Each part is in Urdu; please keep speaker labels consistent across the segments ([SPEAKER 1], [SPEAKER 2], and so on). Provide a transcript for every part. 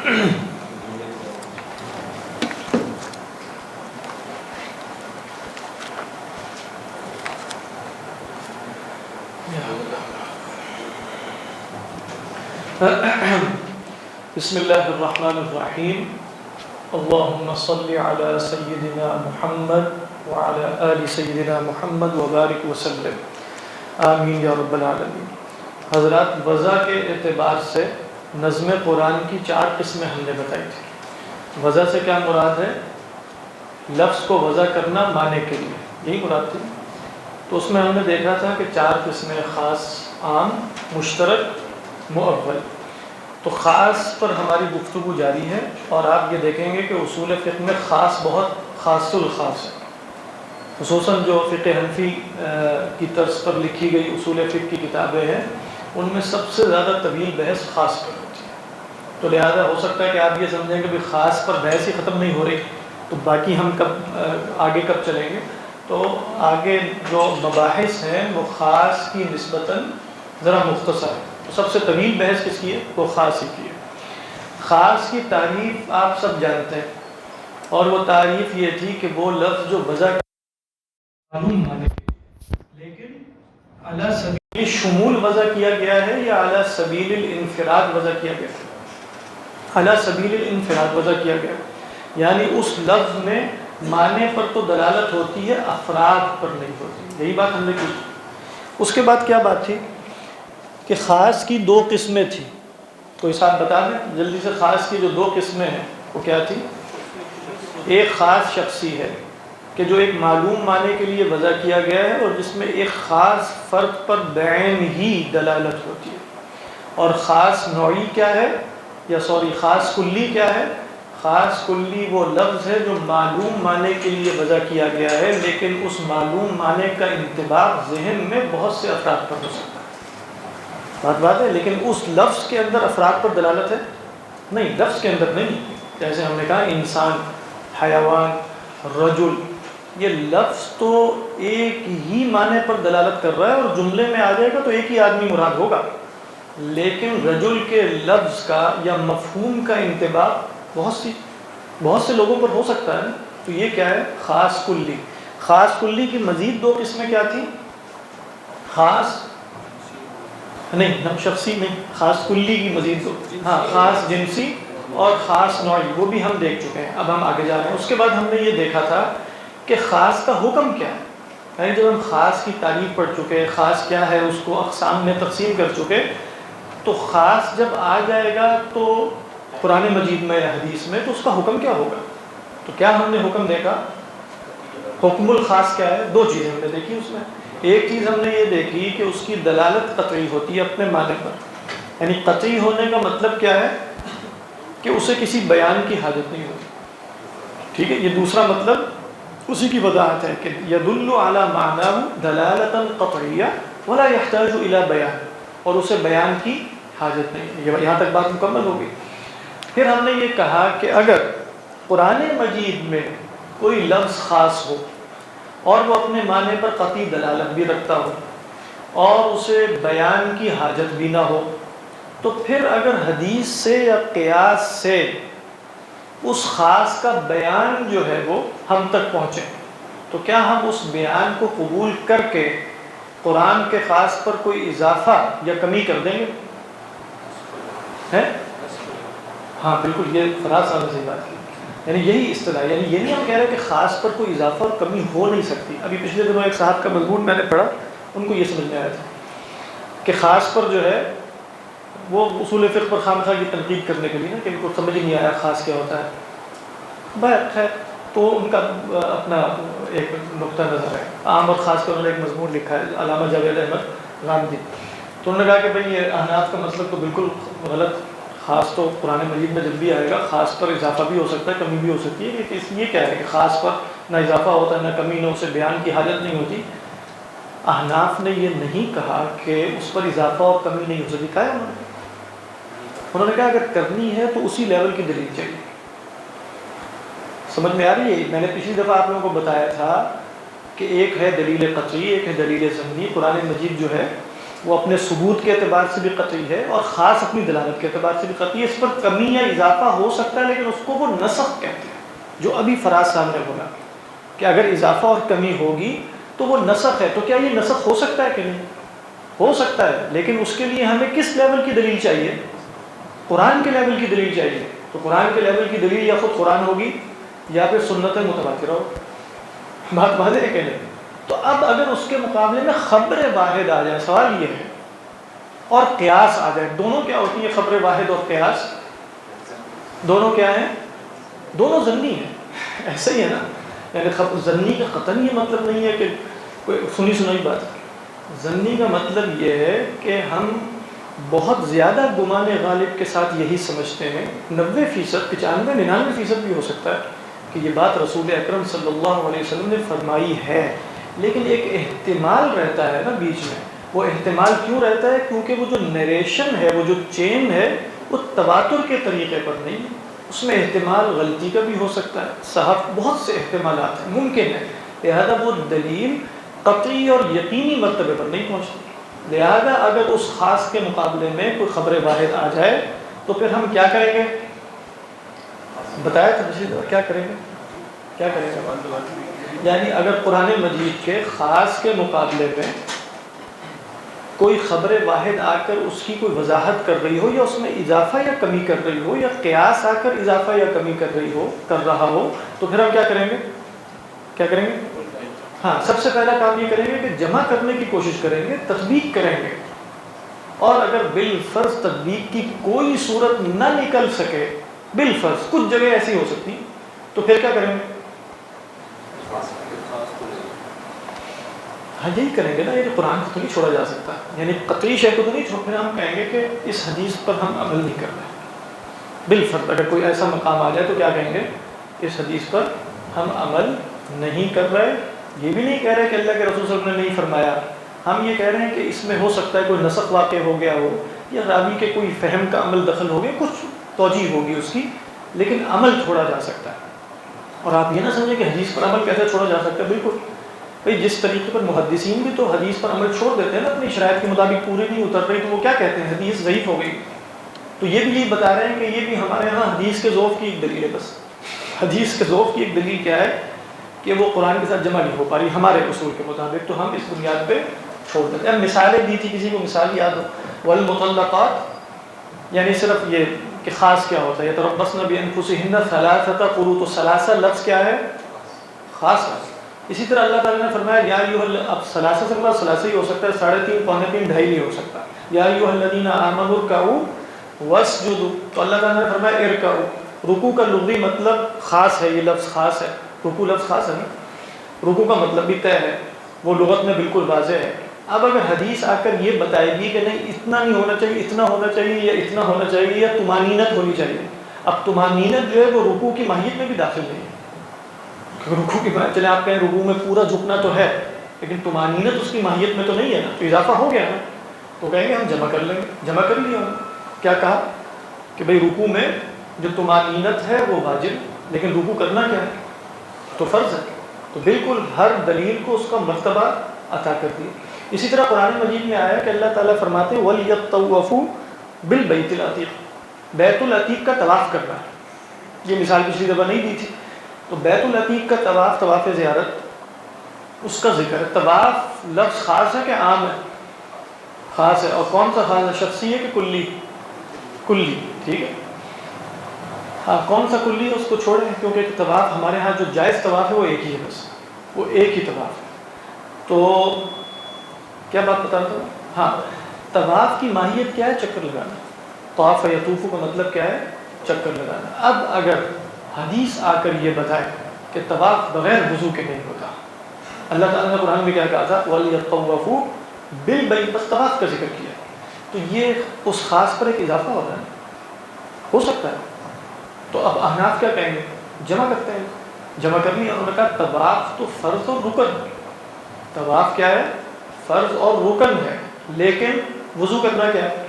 [SPEAKER 1] بسم اللہ الرحمن الرحیم اللہم صلی علی سیدنا محمد وعلی آل سیدنا محمد وبارک وسلم آمین یا رب العالمین۔ حضرات، وضع کے اعتبار سے نظم قرآن کی 4 قسمیں ہم نے بتائی تھی۔ وضع سے کیا مراد ہے؟ لفظ کو وضع کرنا معنی کے لیے، یہی مراد تھی۔ تو اس میں ہم نے دیکھا تھا کہ 4 قسمیں: خاص، عام، مشترک، مؤول۔ تو خاص پر ہماری گفتگو جاری ہے، اور آپ یہ دیکھیں گے کہ اصول فقہ میں خاص بہت خاص الخاص ہے، خصوصاً جو فقہ حنفی کی طرز پر لکھی گئی اصول فقہ کی کتابیں ہیں، ان میں سب سے زیادہ طویل بحث خاص پر ہوتی ہے۔ تو لہذا ہو سکتا ہے کہ آپ یہ سمجھیں کہ خاص پر بحث ہی ختم نہیں ہو رہی، تو باقی ہم آگے کب چلیں گے؟ تو آگے جو مباحث ہیں وہ خاص کی نسبتاً ذرا مختصر ہے۔ تو سب سے طویل بحث کس کی ہے؟ وہ خاص ہی کی ہے۔ خاص کی تعریف آپ سب جانتے ہیں، اور وہ تعریف یہ تھی کہ وہ لفظ جو وضع معلوم مانے، لیکن علی سبیل شمول وضع کیا گیا ہے یا علی سبیل الانفراد وضع کیا گیا ہے؟ علی سبیل الانفراد وضع کیا گیا، یعنی اس لفظ میں معنی پر تو دلالت ہوتی ہے، افراد پر نہیں ہوتی۔ یہی بات ہم نے کی۔ اس کے بعد کیا بات تھی کہ خاص کی 2 قسمیں تھیں۔ کوئی صاحب بتا دیں جلدی سے، خاص کی جو 2 قسمیں ہیں وہ کیا تھی؟ ایک خاص شخصی ہے کہ جو ایک معلوم معنی کے لیے وضع کیا گیا ہے، اور جس میں ایک خاص فرد پر بعین ہی دلالت ہوتی ہے۔ اور خاص نوعی کیا ہے، خاص کلی کیا ہے؟ خاص کلی وہ لفظ ہے جو معلوم معنی کے لیے وضع کیا گیا ہے، لیکن اس معلوم معنی کا انطباق ذہن میں بہت سے افراد پر ہو سکتا ہے۔ بات ہے، لیکن اس لفظ کے اندر افراد پر دلالت ہے نہیں، لفظ کے اندر نہیں۔ جیسے ہم نے کہا انسان، حیوان، رجل، یہ لفظ تو ایک ہی معنی پر دلالت کر رہا ہے، اور جملے میں آ جائے گا تو ایک ہی آدمی مراد ہوگا، لیکن رجل کے لفظ کا یا مفہوم کا انطباق بہت سے لوگوں پر ہو سکتا ہے۔ تو یہ کیا ہے؟ خاص کلی۔ خاص کلی کی مزید 2 قسمیں کیا تھیں؟ خاص نہیں، شخصی نہیں، خاص کلی کی مزید 2، خاص جنسی اور خاص نوعی، وہ بھی ہم دیکھ چکے ہیں۔ اب ہم آگے جا رہے ہیں۔ اس کے بعد ہم نے یہ دیکھا تھا کہ خاص کا حکم کیا ہے، یعنی جب ہم خاص کی تعریف پڑھ چکے، خاص کیا ہے اس کو اقسام میں تقسیم کر چکے، تو خاص جب آ جائے گا تو قرآن مجید میں یا حدیث میں، تو اس کا حکم کیا ہوگا؟ تو کیا ہم نے حکم دیکھا؟ حکم الخاص کیا ہے؟ 2 چیزیں ہم نے دیکھی اس میں۔ ایک چیز ہم نے یہ دیکھی کہ اس کی دلالت قطعی ہوتی ہے اپنے معنی پر، یعنی قطعی ہونے کا مطلب کیا ہے کہ اسے کسی بیان کی حاجت نہیں ہوتی، ٹھیک ہے؟ یہ دوسرا مطلب اسی کی وضاحت ہے کہ یدل علی معناه دلالۃ قطعیہ ولا یحتاج الی بیان، اور اسے بیان کی حاجت نہیں ہے۔ یہاں تک بات مکمل ہوگی۔ پھر ہم نے یہ کہا کہ اگر قرآن مجید میں کوئی لفظ خاص ہو اور وہ اپنے معنی پر قطعی دلالت بھی رکھتا ہو اور اسے بیان کی حاجت بھی نہ ہو، تو پھر اگر حدیث سے یا قیاس سے اس خاص کا بیان جو ہے وہ ہم تک پہنچے، تو کیا ہم اس بیان کو قبول کر کے قرآن کے خاص پر کوئی اضافہ یا کمی کر دیں گے؟ ہاں بالکل، یہ فراز صاحب نے صحیح بات کی، یعنی یہی اصطلاح، یعنی یہ نہیں ہم کہہ رہے کہ خاص پر کوئی اضافہ اور کمی ہو نہیں سکتی۔ ابھی پچھلے دنوں ایک صاحب کا مضمون میں نے پڑھا، ان کو یہ سمجھ میں آیا تھا کہ خاص پر جو ہے وہ اصول فقہ پر خامخواہ کی تنقید کرنے کے لیے نا، کہ ان کو سمجھ ہی نہیں آیا خاص کیا ہوتا ہے۔ بہر خیر، تو ان کا اپنا ایک نقطہ نظر ہے، عام اور خاص پر انہوں نے ایک مضمون لکھا ہے، علامہ جاوید احمد غامدی۔ تو انہوں نے کہا کہ بھئی یہ احناف کا مسلک تو بالکل غلط، خاص تو قرآن مجید میں جب بھی آئے گا خاص پر اضافہ بھی ہو سکتا ہے، کمی بھی ہو سکتی ہے، اس لیے کیا ہے کہ خاص پر نہ اضافہ ہوتا ہے نہ کمی، نہ اسے بیان کی حاجت نہیں ہوتی۔ احناف نے یہ نہیں کہا کہ اس پر اضافہ اور کمی نہیں ہو سکتی، کہا ہے انہوں نے کہا اگر کرنی ہے تو اسی لیول کی دلیل چاہیے۔ سمجھ میں آ رہی ہے؟ میں نے پچھلی دفعہ آپ لوگوں کو بتایا تھا کہ ایک ہے دلیل قطعی، ایک ہے دلیل ضمنی۔ قرآن مجید جو ہے وہ اپنے ثبوت کے اعتبار سے بھی قطعی ہے اور خاص اپنی دلالت کے اعتبار سے بھی قطعی ہے. اس پر کمی یا اضافہ ہو سکتا ہے لیکن اس کو وہ نسخ کہتے ہیں, جو ابھی فراز صاحب نے بولا کہ اگر اضافہ اور کمی ہوگی تو وہ نسخ ہے. تو کیا یہ نسخ ہو سکتا ہے کہ نہیں؟ ہو سکتا ہے, لیکن اس کے لیے ہمیں کس لیول کی دلیل چاہیے؟ قرآن کے لیول کی دلیل چاہیے. تو قرآن کے لیول کی دلیل یا خود قرآن ہوگی یا پھر سنت متواترہ ہو. بات واضح ہے کہ نہیں؟ تو اب اگر اس کے مقابلے میں خبر واحد آ جائے, سوال یہ ہے, اور قیاس آ جائے, دونوں کیا ہوتی ہیں خبر واحد اور قیاس؟ دونوں کیا ہیں؟ دونوں ضمنی ہیں. ایسا ہی ہے نا, یعنی ضمنی کا قطعاً یہ مطلب نہیں ہے کہ کوئی سنی سنائی بات. ضمنی کا مطلب یہ ہے کہ ہم بہت زیادہ گمان غالب کے ساتھ یہی سمجھتے ہیں, 90%, 95, 99% بھی ہو سکتا ہے کہ یہ بات رسول اکرم صلی اللہ علیہ وسلم نے فرمائی ہے, لیکن ایک احتمال رہتا ہے نا بیچ میں. وہ احتمال کیوں رہتا ہے؟ کیونکہ وہ جو نیریشن ہے, وہ جو چین ہے, وہ تواتر کے طریقے پر نہیں ہے. اس میں احتمال غلطی کا بھی ہو سکتا ہے, صحف بہت سے احتمالات ہیں, ممکن ہے. لہذا وہ دلیل قطعی اور یقینی مرتبے پر نہیں پہنچتی. لہذا اگر اس خاص کے مقابلے میں کوئی خبر واحد آ جائے تو پھر ہم کیا کریں گے؟ بتایا تھا کیا کریں گے؟ کیا کریں گے؟ یعنی اگر قرآن مجید کے خاص کے مقابلے میں کوئی خبر واحد آ کر اس کی کوئی وضاحت کر رہی ہو, یا اس میں اضافہ یا کمی کر رہی ہو, یا قیاس آ کر اضافہ یا کمی کر رہا ہو, تو پھر ہم کیا کریں گے؟ کیا کریں گے؟ ہاں, سب سے پہلا کام یہ کریں گے کہ جمع کرنے کی کوشش کریں گے, تطبیق کریں گے. اور اگر بالفرض تطبیق کی کوئی صورت نہ نکل سکے, بالفرض کچھ جگہ ایسی ہو سکتی, تو پھر کیا کریں گے؟ ہاں یہی کریں گے نا, یہ قرآن کو تو نہیں چھوڑا جا سکتا, یعنی قطعی شے کو تو نہیں چھوڑ. پھر ہم کہیں گے کہ اس حدیث پر ہم عمل نہیں کر رہے. بالفرض اگر کوئی ایسا مقام آ جائے تو کیا کہیں گے؟ اس حدیث پر ہم عمل نہیں کر رہے. یہ بھی نہیں کہہ رہے کہ اللہ کے رسول صلی اللہ علیہ وسلم نے نہیں فرمایا, ہم یہ کہہ رہے ہیں کہ اس میں ہو سکتا ہے کوئی نسخ واقع ہو گیا ہو, یا راوی کے کوئی فہم کا عمل دخل ہو گیا, کچھ توجیہ ہوگی اس کی, لیکن عمل چھوڑا جا سکتا ہے. اور آپ یہ نہ سمجھیں کہ حدیث پر عمل کیسے چھوڑا جا سکتا ہے. بالکل بھائی, جس طریقے پر محدثین بھی تو حدیث پر عمل چھوڑ دیتے ہیں نا, اپنی شرائط کے مطابق پوری نہیں اتر رہی, تو وہ کیا کہتے ہیں؟ حدیث ضعیف ہو گئی. تو یہ بھی یہی بتا رہے ہیں کہ یہ بھی ہمارے یہاں حدیث کے ذوف کی ایک دلیل ہے. بس حدیث کے ذوف کی ایک دلیل کیا ہے کہ وہ قرآن کے ساتھ جمع نہیں ہو پا رہی ہمارے اصول کے مطابق, تو ہم اس بنیاد پہ چھوڑ دیتے ہیں. مثالیں دی تھی, کسی کو مثال یاد ہو؟ والمطلقات, یعنی صرف یہ کہ خاص کیا ہوتا ہے, یتربصن بانفسہن ثلاثۃ قروء, تو ثلاثہ لفظ کیا ہے؟ خاص ہے. اسی طرح اللہ تعالیٰ نے فرمایا یا اب ثلاثہ سے مراد ثلاثہ ہی ہو سکتا ہے, 3.5, 3.25, 2.5 نہیں ہو سکتا. یا ایھا الذین آمنوا ارکعوا واسجدوا, تو اللہ تعالیٰ نے فرمایا ارکعوا. رکوع کا لغوی مطلب خاص ہے, یہ لفظ خاص ہے. رکوع لفظ خاص ہے نا, رکوع کا مطلب بھی طے ہے, وہ لغت میں بالکل واضح ہے. اب اگر حدیث آ کر یہ بتائے گی کہ نہیں اتنا نہیں ہونا چاہیے, اتنا ہونا چاہیے, یا اتنا ہونا چاہیے, یا طمانینت ہونی چاہیے. اب طمانینت جو ہے وہ رکوع کی ماہیت میں بھی داخل نہیں ہے. رکوع کی ماہیت, چلے آپ کہیں رکوع میں پورا جھکنا تو ہے, لیکن طمانینت اس کی ماہیت میں تو نہیں ہے نا, تو اضافہ ہو گیا نا. تو کہیں گے ہم جمع کر لیں گے. جمع کر لیا. کیا کہا کہ بھئی رکوع میں جو طمانینت ہے وہ واجب, لیکن رکوع کرنا کیا ہے؟ تو فرض ہے. تو بالکل ہر دلیل کو اس کا مرتبہ عطا کر دیا. اسی طرح قرآن مجید میں آیا کہ اللہ تعالیٰ فرماتے ہیں وَلْيَطَّوَّفُوا بِالْبَيْتِ الْعَتِيقِ, بیت العتیق کا طواف کرنا ہے. یہ مثال پچھلی دفعہ نہیں دی تھی. تو بیت العتیق کا طواف, طواف زیارت, اس کا ذکر ہے. طواف لفظ خاص ہے کہ عام ہے؟ خاص ہے. اور کون سا خاص ہے؟ شخصی ہے کہ کلی؟ کلی, ٹھیک ہے. ہاں, کون سا کلی ہے اس کو چھوڑیں, کیونکہ طواف ہمارے ہاں جو جائز طواف ہے وہ ایک ہی ہے, بس وہ ایک ہی طواف ہے. تو کیا بات بتا رہا تھا؟ ہاں, طواف کی ماہیت کیا ہے؟ چکر لگانا. طواف یطوف کا مطلب کیا ہے؟ چکر لگانا. اب اگر حدیث آ کر یہ بتائے کہ طواف بغیر وضو کے نہیں ہوتا, اللہ تعالیٰ نے قرآن میں کیا کہا تھا؟ وَلْيَطَّوَّفُوا بِالْبَيْتِ, بس طواف کا ذکر کیا. تو یہ اس خاص پر ایک اضافہ ہوتا ہے, ہو سکتا ہے. تو اب احناف کیا کہیں گے؟ جمع کرتے ہیں. جمع کرنی ہے. انہوں نے کہا طواف تو فرض اور رکن, طواف کیا ہے؟ فرض اور رکن ہے, لیکن وضو کرنا کیا ہے؟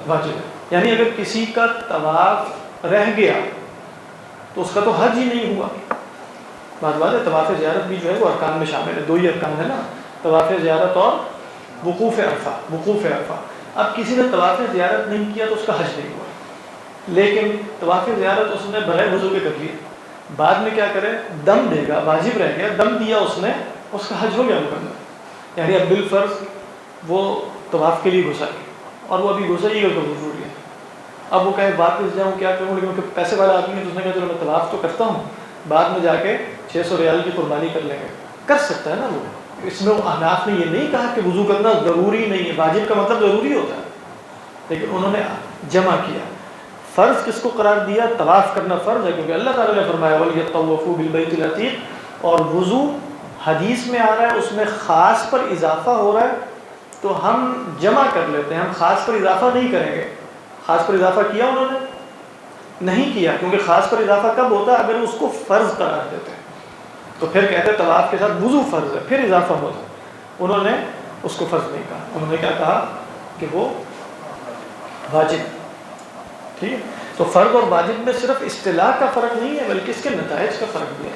[SPEAKER 1] واجب ہے. یعنی اگر کسی کا طواف رہ گیا تو اس کا تو حج ہی نہیں ہوا. بات ہے. طواف زیارت بھی جو ہے وہ ارکان میں شامل ہے. 2 ہی ارکان ہے نا, طواف زیارت اور وقوف عرفہ. اب کسی نے طواف زیارت نہیں کیا تو اس کا حج نہیں ہوا، لیکن طواف زیارت اس نے بغیر وضو کے کر لیا، بعد میں کیا کرے؟ دم دے گا، واجب رہ گیا، دم دیا اس نے، اس کا حج ہو گیا مکمل. یعنی اب بالفرض وہ طواف کے لیے گھسا اور وہ ابھی گھسا ہی کر کے وضو لیا. اب وہ کہے واپس جاؤں کیا کروں، لیکن پیسے والا آدمی ہے تو اس نے کہا چلو میں طواف تو کرتا ہوں، بعد میں جا کے 600 ریال کی قربانی کر لیں گے. کر سکتا ہے نا وہ. اس میں احناف نے یہ نہیں کہا کہ وضو کرنا ضروری نہیں ہے، واجب کا مطلب ضروری ہوتا ہے، لیکن انہوں نے جمع کیا. فرض کس کو قرار دیا؟ طواف کرنا فرض ہے، کیونکہ اللہ تعالیٰ نے فرمایا وَلْيَطَّوَّفُوا بِالْبَيْتِ الْعَتِيقِ، اور وضو حدیث میں آ رہا ہے، اس میں خاص پر اضافہ ہو رہا ہے تو ہم جمع کر لیتے ہیں، ہم خاص پر اضافہ نہیں کریں گے. خاص پر اضافہ کیا انہوں نے؟ نہیں کیا، کیونکہ خاص پر اضافہ کب ہوتا ہے؟ اگر اس کو فرض قرار دیتے ہیں تو پھر کہتے ہیں طواف کے ساتھ وضو فرض ہے، پھر اضافہ ہوتا ہے. انہوں نے اس کو فرض نہیں کہا، انہوں نے کیا کہا کہ وہ واجب. ٹھیک ہے، تو فرض اور واجب میں صرف اصطلاح کا فرق نہیں ہے بلکہ اس کے نتائج کا فرق بھی ہے.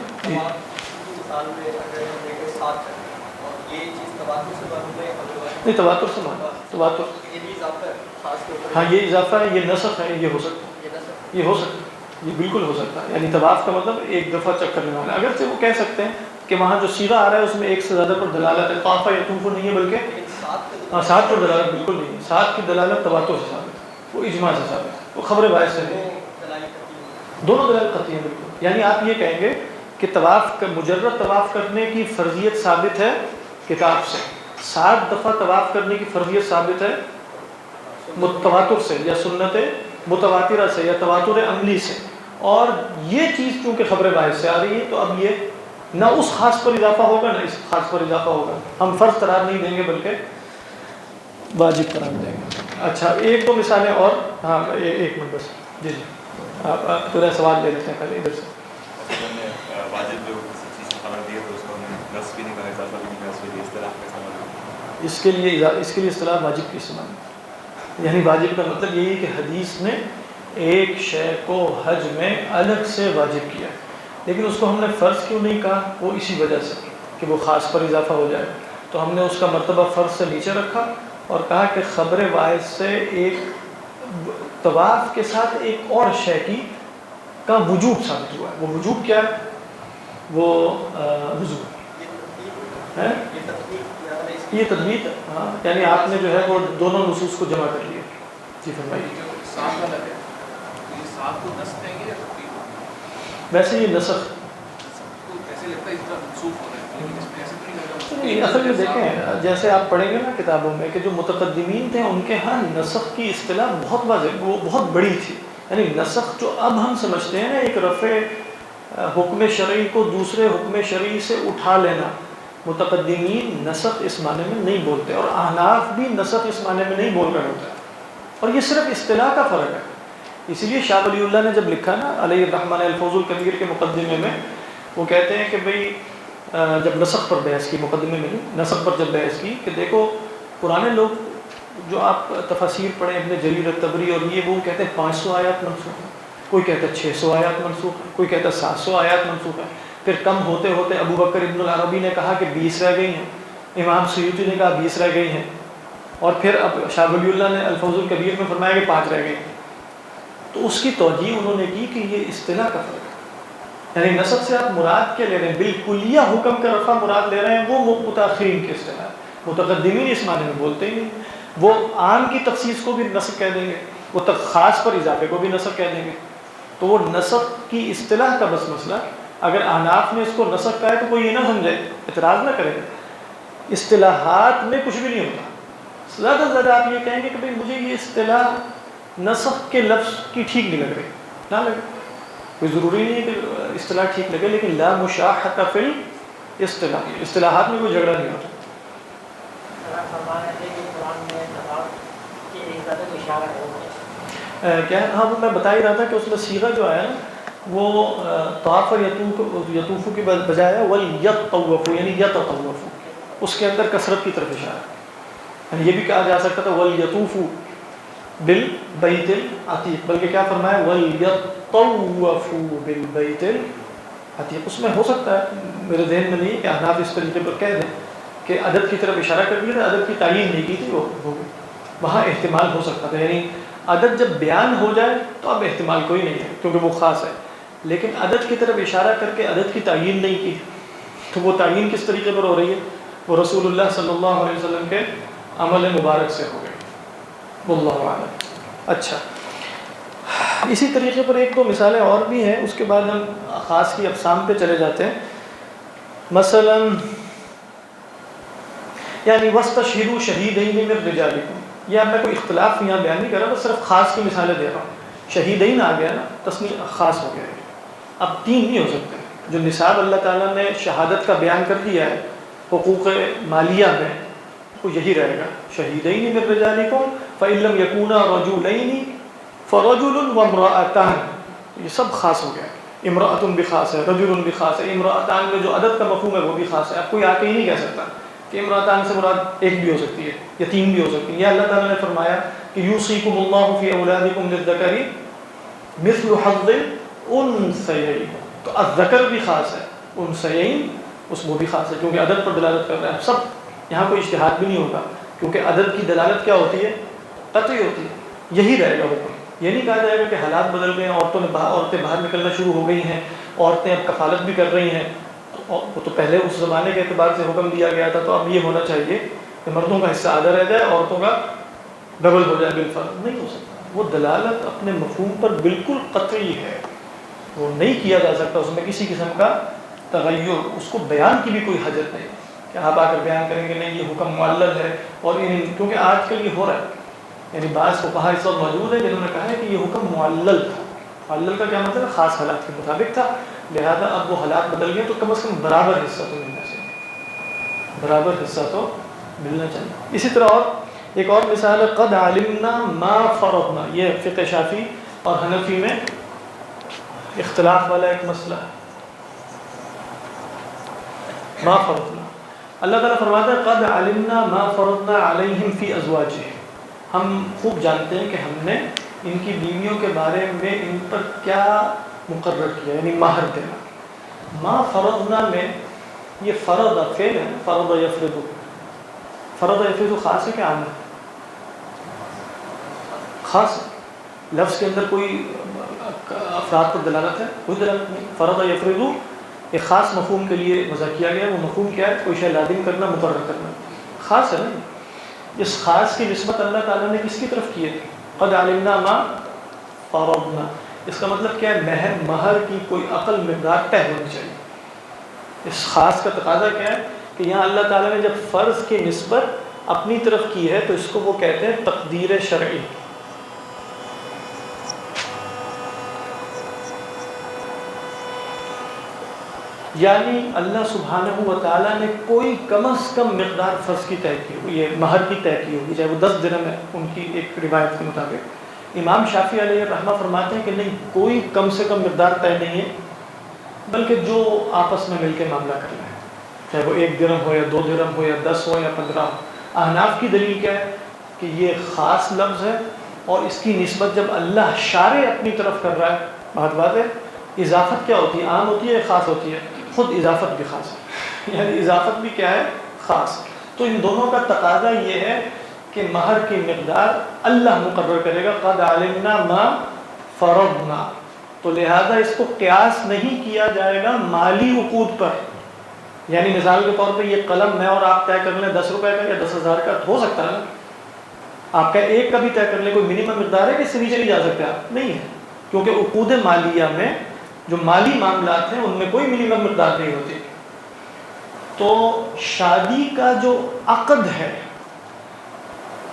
[SPEAKER 1] نہیں، تواتر سے مانا، تواتر، ہاں یہ اضافہ ہے، یہ نسخ ہے، یہ ہو سکتا ہے، یہ ہو سکتا ہے، یہ بالکل ہو سکتا ہے. یعنی طواف کا مطلب ایک دفعہ چکر لگانا. اگرچہ وہ کہہ سکتے ہیں کہ وہاں جو صیغہ آ رہا ہے اس میں ایک سے زیادہ پر دلالت ہے، طاف یطوف نہیں ہے بلکہ 7 پر دلالت بالکل نہیں ہے. 7 کی دلالت تواتر سے ثابت ہے، وہ اجماع سے ثابت ہے، وہ خبر باعث سے نہیں. دونوں دلائل قطعی ہیں بالکل. یعنی آپ یہ کہیں گے کہ طواف کا مجرد طواف کرنے کی فرضیت ثابت ہے کتاب سے، 7 دفعہ طواف کرنے کی فرضیت ثابت ہے تواتر سے یا سنت متواترہ سے یا تواتر عملی سے. اور یہ چیز چونکہ خبر باعث سے آ رہی ہے تو اب یہ نہ اس خاص پر اضافہ ہوگا نہ اس خاص پر اضافہ ہوگا. ہم فرض قرار نہیں دیں گے بلکہ واجب قرار دیں گے. اچھا، ایک دو مثالیں اور. ہاں ایک منٹ بس. جی جی، آپ تھوڑا سوال لے لیتے ہیں پہلے ادھر سے. اس کے لیے اصطلاح واجب کی استعمال، یعنی واجب کا مطلب یہی کہ حدیث نے ایک شے کو حج میں الگ سے واجب کیا، لیکن اس کو ہم نے فرض کیوں نہیں کہا؟ وہ اسی وجہ سے کہ وہ خاص پر اضافہ ہو جائے، تو ہم نے اس کا مرتبہ فرض سے نیچے رکھا اور کہا کہ خبر واحد سے ایک طواف کے ساتھ ایک اور شے کی کا وجوب ثابت ہوا ہے. وہ وجوب کیا ہے؟ وہ وضو ہے. یہ تدبیر، ہاں، یعنی آپ نے جو ہے وہ دونوں نصوص کو جمع کر لیا. جی فرمائیے. ویسے یہ نسخ اصل میں دیکھیں، جیسے آپ پڑھیں گے نا کتابوں میں کہ جو متقدمین تھے ان کے ہاں نسخ کی اصطلاح بہت واضح، وہ بہت بڑی تھی. یعنی نسخ جو اب ہم سمجھتے ہیں نا، ایک رفع حکم شرعی کو دوسرے حکم شرعی سے اٹھا لینا، متقدمین نسخ اس معنی میں نہیں بولتے، اور احناف بھی نسخ اس معنی میں نہیں بول رہے ہوتے. اور یہ صرف اصطلاح کا فرق ہے. اسی لیے شاہ ولی اللہ نے جب لکھا نا علیہ الرحمن الفوز الکبیر کے مقدمے میں، وہ کہتے ہیں کہ بھئی جب نسخ پر بحث کی، مقدمے میں نہیں، نسخ پر جب بحث کی، کہ دیکھو پرانے لوگ جو آپ تفاسیر پڑھیں ابن جریر الطبری اور یہ، وہ کہتے ہیں 500 آیات منسوخ ہیں، کوئی کہتا ہے 600 آیات منسوخ ہے، کوئی کہتا ہے 700 آیات منسوخ ہے. پھر کم ہوتے ہوتے ابو بکر ابن العربی نے کہا کہ 20 رہ گئی ہیں، امام سیوطی نے کہا 20 رہ گئی ہیں، اور پھر اب شاہ ولی اللہ نے الفوز الکبیر میں فرمایا کہ 5 رہ گئی. تو اس کی توجیہ انہوں نے کی کہ یہ اصطلاح کا فرق ہے. یعنی نسخ سے آپ مراد کیا لے رہے ہیں؟ بالکلیہ حکم کا رفع مراد لے رہے ہیں، وہ متاخرین کی اصطلاح ہے. متقدمین اس معنی میں بولتے ہی نہیں. وہ عام کی تخصیص کو بھی نسخ کہہ دیں گے، وہ خاص پر اضافے کو بھی نسخ کہہ دیں گے. تو وہ نسخ کی اصطلاح کا بس مسئلہ. اگر احناف نے اس کو نسخ کہا ہے تو کوئی یہ نہ سمجھے، اعتراض نہ کرے. اصطلاحات میں کچھ بھی نہیں ہوتا. زیادہ سے زیادہ آپ یہ کہیں گے کہ بھئی مجھے یہ اصطلاح نسخ کے لفظ کی ٹھیک نہیں لگ رہی، نہ لگے. کوئی ضروری نہیں ہے کہ اصطلاح ٹھیک لگے، لیکن لا مشاحۃ فی الاصطلاح، اصطلاحات میں کوئی جھگڑا نہیں ہوتا. کیا ہاں، وہ میں بتا ہی رہا تھا کہ اس میں صیغہ جو آیا نا وہ طواف اور یطوف کی بجائے ہے وَلْيَطَّوَّفُوا، یعنی یتطوفوا، اس کے اندر کثرت کی طرف اشارہ ہے. یعنی یہ بھی کہا جا سکتا تھا وَلْيَطُوفُوا بِالْبَيْتِ الْعَتِيقِ، بلکہ کیا فرمایا وَلْيَطَّوَّفُوا بِالْبَيْتِ الْعَتِيقِ. اس میں ہو سکتا ہے، میرے ذہن میں نہیں کہ احناف اس طریقے پر کہہ دیں کہ عدد کی طرف اشارہ کر دیا تھا، عدد کی تعین نہیں کی تھی، وہ وہاں احتمال ہو سکتا تھا، یعنی عدد جب بیان ہو جائے تو اب احتمال کوئی نہیں ہے کیونکہ وہ خاص ہے، لیکن عدد کی طرف اشارہ کر کے عدد کی تعین نہیں کی، تو وہ تعین کس طریقے پر ہو رہی ہے؟ وہ رسول اللہ صلی اللہ علیہ وسلم کے عمل مبارک سے ہو گئی، واللہ اعلم۔ اچھا، اسی طریقے پر ایک دو مثالیں اور بھی ہیں، اس کے بعد ہم خاص کی اقسام پہ چلے جاتے ہیں۔ مثلا یعنی وَاسْتَشْهِدُوا شَهِيدَيْنِ مِن رِجَالِكُمْ، یہ اب میں کوئی اختلاف یہاں بیان نہیں کر رہا، بس صرف خاص کی مثالیں دے رہا ہوں۔ شہیدین آ گیا نا، تصنیع خاص ہو گیا ہے، اب تین نہیں ہو سکتے۔ جو نصاب اللہ تعالیٰ نے شہادت کا بیان کر دیا ہے حقوق مالیہ میں، وہ یہی رہے گا، شہیدین من رجالکم فإن لم یکونا رجلین فرجل وامرأتان، یہ سب خاص ہو گیا ہے، امرأۃ بھی خاص ہے، رجل بھی خاص ہے، امرأتان میں جو عدد کا مفہوم ہے وہ بھی خاص ہے، اب کوئی آ کے ہی نہیں کہہ سکتا کہ امرأتان سے مراد ایک بھی ہو سکتی ہے یا تین بھی ہو سکتی ہیں۔ یہ اللہ تعالیٰ نے فرمایا کہ یوصیکم اللہ فی اولادکم للذکر مثل حظ الانثیین، تو الذکر بھی خاص ہے، انثیین وہ بھی خاص ہے کیونکہ عدد پر دلالت کر رہا ہے۔ سب یہاں کوئی اجتہاد بھی نہیں ہوگا کیونکہ عدد کی دلالت کیا ہوتی ہے؟ قطعی ہوتی ہے، یہی رہے گا حکم۔ یہ نہیں کہا جائے گا کہ حالات بدل گئے ہیں، عورتیں باہر نکلنا شروع ہو گئی ہیں، عورتیں اب کفالت بھی کر رہی ہیں، وہ تو پہلے اس زمانے کے اعتبار سے حکم دیا گیا تھا، تو اب یہ ہونا چاہیے کہ مردوں کا حصہ آدھا رہ جائے، عورتوں کا ڈبل ہو جائے بالفرض، نہیں ہو سکتا۔ وہ دلالت اپنے مفہوم پر بالکل قطعی ہے، وہ نہیں کیا جا سکتا، اس میں کسی قسم کا تغیر، اس کو بیان کی بھی کوئی حاجت نہیں کہ آپ آ کر بیان کریں گے نہیں یہ حکم معلل ہے، اور کیونکہ آج کل یہ ہو رہا ہے، یعنی بعض فقہاء اس وقت موجود ہیں جنہوں نے کہا ہے کہ یہ حکم معلل تھا۔ معلل کا کیا مطلب ہے؟ خاص حالات کے مطابق تھا، لہذا اب وہ حالات بدل گئے تو کم از کم برابر حصہ تو ملنا چاہیے، برابر حصہ تو ملنا چاہیے۔ اسی طرح اور ایک اور مثال ہے قد علمنا ما فرضنا، یہ فقہ شافعی اور حنفی میں اختلاف والا ایک مسئلہ ہے۔ ما فرضنا، اللہ تعالیٰ فرماتا ہے قد علمنا ما فرضنا علیہم فی ازواجہم، ہم خوب جانتے ہیں کہ ہم نے ان کی بیویوں کے بارے میں ان پر کیا مقرر کیا، یعنی مہر دینا۔ ما فرضنا میں یہ فرض فعل ہے، فرض یفرض، فرض یفرض خاص ہے کہ عام ہے؟ خاص ہے، لفظ کے اندر کوئی افراد پر دلالت ہے؟ کوئی دلالت نہیں۔ فرض یفرض ایک خاص مفہوم کے لیے وضع کیا گیا، وہ مفہوم کیا ہے؟ کوئی شے لازم کرنا، مقرر کرنا، خاص ہے نا۔ اس خاص کی نسبت اللہ تعالیٰ نے کس کی طرف کی ہے؟ قد علمنا ما فرضنا، اس کا مطلب کیا ہے؟ مہر کی کوئی عقل مقدار طے ہونی چاہیے۔ اس خاص کا تقاضا کیا ہے کہ یہاں اللہ تعالیٰ نے جب فرض کی نسبت اپنی طرف کی ہے تو اس کو وہ کہتے ہیں تقدیر شرعی۔ یعنی اللہ سبحانہ و تعالیٰ نے کوئی کم از کم مقدار فرض کی طے کی ہوئی، یہ مہر کی طے کی ہوگی، چاہے وہ 10 درہم ہے ان کی ایک روایت کے مطابق۔ امام شافعی علیہ الرحمہ فرماتے ہیں کہ نہیں، کوئی کم سے کم مقدار طے نہیں ہے، بلکہ جو آپس میں مل کے معاملہ کر لیں، چاہے وہ 1 درہم ہو یا 2 درہم ہو یا 10 ہو یا 15 ہو۔ احناف کی دلیل کیا ہے کہ یہ خاص لفظ ہے اور اس کی نسبت جب اللہ شارع اپنی طرف کر رہا ہے، بات ہے، اضافت کیا ہوتی ہے؟ عام ہوتی ہے یا خاص ہوتی ہے؟ خود اضافت بھی خاص ہے، یعنی اضافت بھی کیا ہے؟ خاص۔ تو ان دونوں کا تقاضا یہ ہے کہ مہر کی مقدار اللہ مقرر کرے گا، قد علمنا ما فرضنا، تو لہذا اس کو قیاس نہیں کیا جائے گا مالی عقود پر۔ یعنی مثال کے طور پہ یہ قلم میں اور آپ طے کر لیں 10 روپے کا یا 10,000 کا، ہو سکتا ہے نا، آپ کا ایک کا بھی طے کر لیں، کوئی منیمم مقدار ہے کہ اس سے نیچے نہیں جا سکتے آپ؟ نہیں ہے، کیونکہ عقود مالیہ میں جو مالی معاملات ہیں ان میں کوئی منیمم مقدار نہیں ہوتی۔ تو شادی کا جو عقد ہے،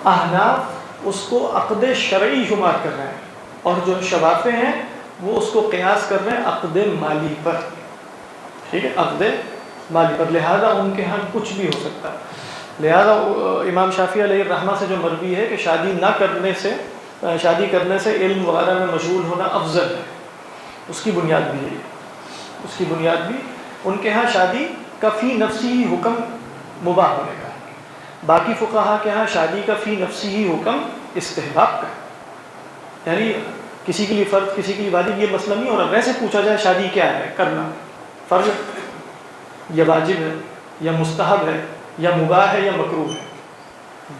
[SPEAKER 1] احناف اس کو عقد شرعی شمار کر رہے ہیں، اور جو شوافع ہیں وہ اس کو قیاس کر رہے ہیں عقد مالی پر، ٹھیک ہے، عقد مالی پر، لہذا ان کے ہاں کچھ بھی ہو سکتا ہے۔ لہذا امام شافعی علیہ الرحمہ سے جو مروی ہے کہ شادی کرنے سے علم وغیرہ میں مشغول ہونا افضل ہے، اس کی بنیاد بھی ہے، اس کی بنیاد بھی ان کے ہاں شادی کا فی نفسی ہی حکم مباح ہونے کا ہے، باقی فقہا کے ہاں شادی کا فی نفسی ہی حکم استحباب کا ہے، یعنی کسی کے لیے فرض کسی کے لیے واجب یہ مسئلہ نہیں ہو رہا۔ ویسے پوچھا جائے شادی کیا ہے، کرنا فرض یا واجب ہے یا مستحب ہے یا مباح ہے یا مکروہ ہے،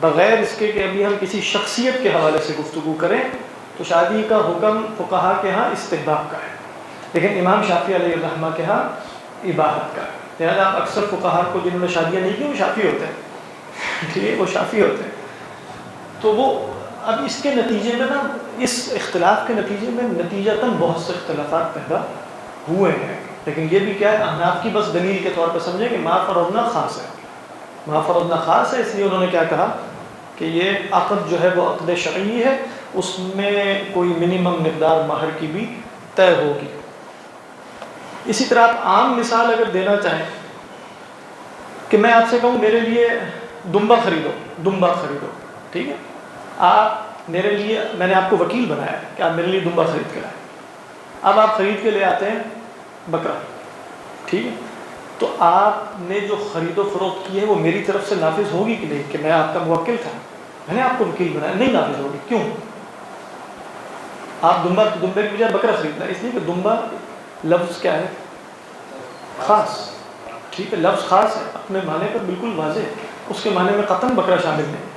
[SPEAKER 1] بغیر اس کے کہ ابھی ہم کسی شخصیت کے حوالے سے گفتگو کریں، تو شادی کا حکم فقہا کے ہاں استحباب کا ہے، لیکن امام شافعی علیہ الرحمہ کے ہاں اباحت کا ہے۔ لہٰذا آپ اکثر فقہا کو جنہوں نے شادیاں نہیں کی وہ شافعی ہوتے ہیں، ٹھیک ہے، وہ شافعی ہوتے ہیں، تو وہ اب اس کے نتیجے میں نا، اس اختلاف کے نتیجے میں نتیجتاً بہت سے اختلافات پیدا ہوئے ہیں، لیکن یہ بھی کیا ہے، احناف کی بس دلیل کے طور پر سمجھیں کہ ما فرضنا خاص ہے، ما فرضنا خاص ہے، اس لیے انہوں نے کیا کہا کہ یہ عقد جو ہے وہ عقد شرعی ہے، اس میں کوئی منیمم مقدار مہر کی بھی طے ہوگی۔ اسی طرح آپ عام مثال اگر دینا چاہیں کہ میں آپ سے کہوں میرے لیے دمبا خریدو، ٹھیک ہے، آپ میرے لیے، میں نے آپ کو وکیل بنایا ہے کہ آپ میرے لیے دمبا خرید کے لائیں، اب آپ خرید کے لے آتے ہیں بکرا، ٹھیک ہے، تو آپ نے جو خرید و فروخت کی ہے وہ میری طرف سے نافذ ہوگی کہ نہیں، کہ میں آپ کا موکل تھا، میں نے آپ کو وکیل بنایا، نہیں نافذ ہوگی، کیوں؟ آپ دمبے کی بجائے بکرا خریدنا ہے، اس لیے کہ دمبا لفظ کیا ہے، خاص، ٹھیک ہے، لفظ خاص ہے، اپنے معنی پر بالکل واضح ہے، اس کے معنی میں قطعاً بکرا شامل نہیں،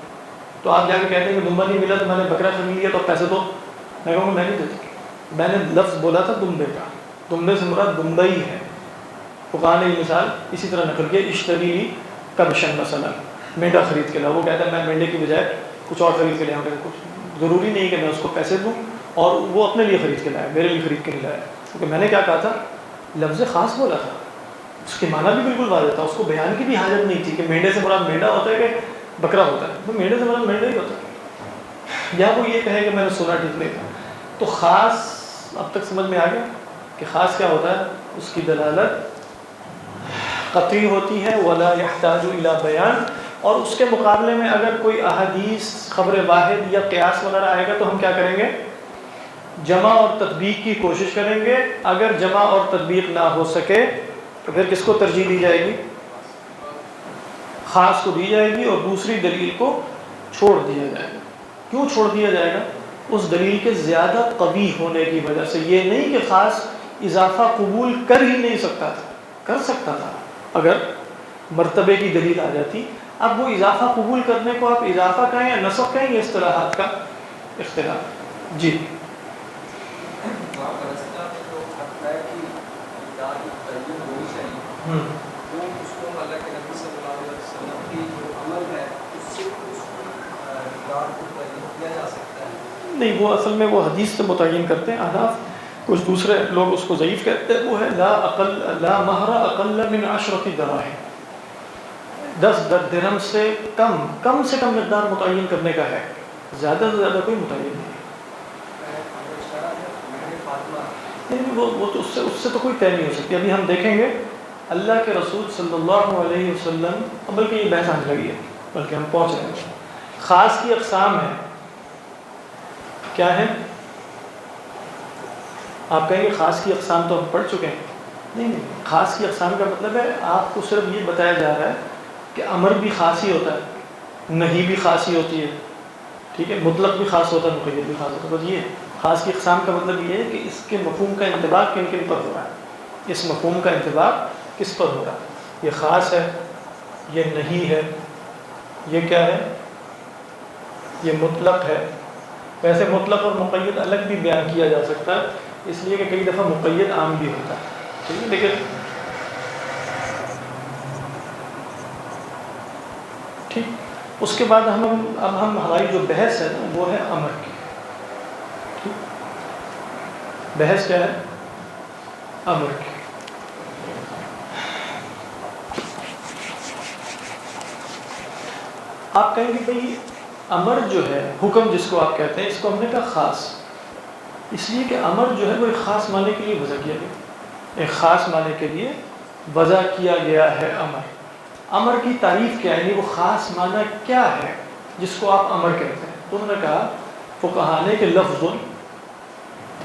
[SPEAKER 1] تو آپ جا کے کہتے ہیں کہ دمبا نہیں ملا تو میں نے بکرا خرید لیا، تو پیسے دو، میں کہوں گا میں نہیں دیتا، میں نے لفظ بولا تھا دمبے کا، دمبے سے مراد دمبئی ہے۔ فقہا نے یہ مثال اسی طرح نقل کی، اشتری لی کبشن مثلا، مینڈا خرید کے لاؤ، وہ کہتا ہے میں مینڈے کی بجائے کچھ اور خرید کے لے آؤں گا، کچھ ضروری نہیں کہ میں اس کو پیسے دوں، اور وہ اپنے لیے خرید کے لایا، میرے لیے خرید کے نہیں لایا، کیونکہ میں نے کیا کہا تھا، لفظ خاص بولا تھا، اس کے معنی بھی بالکل واضح تھا، اس کو بیان کی بھی حاجت نہیں تھی کہ مینڈے سے مراد مینڈا ہوتا ہے کہ بکرا ہوتا ہے، تو مینڈے سے مراد مینڈا ہی ہوتا ہے، یا وہ یہ کہے کہ میں نے سنا ٹھیک نہیں تھا۔ تو خاص اب تک سمجھ میں آ گیا کہ خاص کیا ہوتا ہے، اس کی دلالت قطعی ہوتی ہے، ولا يحتاج الى بیان، اور اس کے مقابلے میں اگر کوئی احادیث، خبر واحد یا قیاس وغیرہ آئے گا تو ہم کیا کریں گے، جمع اور تطبیق کی کوشش کریں گے، اگر جمع اور تطبیق نہ ہو سکے تو پھر کس کو ترجیح دی جائے گی، خاص کو دی جائے گی، اور دوسری دلیل کو چھوڑ دیا جائے گا۔ کیوں چھوڑ دیا جائے گا؟ اس دلیل کے زیادہ قوی ہونے کی وجہ سے، یہ نہیں کہ خاص اضافہ قبول کر ہی نہیں سکتا تھا، کر سکتا تھا اگر مرتبے کی دلیل آ جاتی، اب وہ اضافہ قبول کرنے کو آپ اضافہ کہیں یا نسب کہیں، یہ اصطلاحات کا اختلاف۔ جی نہیں، وہ اصل میں وہ حدیث سے متعین کرتے ہیں احناف، کچھ دوسرے لوگ اس کو ضعیف کہتے ہیں، وہ ہے لا مہر اقل من 10 دراہم، 10 درہم سے کم سے کم مقدار متعین کرنے کا ہے، زیادہ سے زیادہ کوئی متعین نہیں، وہ تو اس سے تو کوئی طے نہیں ہو سکتی۔ ابھی ہم دیکھیں گے اللہ کے رسول صلی اللہ علیہ وسلم، بلکہ یہ بحث آنے لگی ہے، بلکہ ہم پہنچ رہے ہیں، خاص کی اقسام ہیں، کیا ہے؟ آپ کہیں گے خاص کی اقسام تو ہم پڑھ چکے ہیں، نہیں، خاص کی اقسام کا مطلب ہے آپ کو صرف یہ بتایا جا رہا ہے کہ امر بھی خاص ہی ہوتا ہے، نہیں بھی خاص ہی ہوتی ہے، ٹھیک ہے، مطلق بھی خاص ہوتا ہے، مقید بھی خاص ہوتا ہے، بس یہ خاص کی اقسام کا مطلب یہ ہے کہ اس کے مفہوم کا انطباق کن کن پر ہو رہا ہے، اس مفہوم کا انطباق کس پر ہو رہا ہے، یہ خاص ہے، یہ نہیں ہے، یہ کیا ہے، یہ مطلق ہے۔ ویسے مطلق اور مقید الگ بھی بیان کیا جا سکتا ہے، اس لیے کہ کئی دفعہ مقید عام بھی ہوتا ہے، ٹھیک ہے، لیکن ٹھیک، اس کے بعد اب ہماری جو بحث ہے نا وہ ہے امر کی، بحث کیا ہے، امر کی۔ آپ کہیں گے بھئی امر جو ہے، حکم جس کو آپ کہتے ہیں، اس کو ہم نے کہا خاص، اس لیے کہ امر جو ہے وہ ایک خاص معنی کے لیے وضع کیا گیا، ایک خاص معنی کے لیے وضع کیا گیا ہے امر کی تعریف کیا ہے، یعنی وہ خاص معنی کیا ہے جس کو آپ امر کہتے ہیں؟ تو انہوں نے کہا فقہا نے کہ لفظ،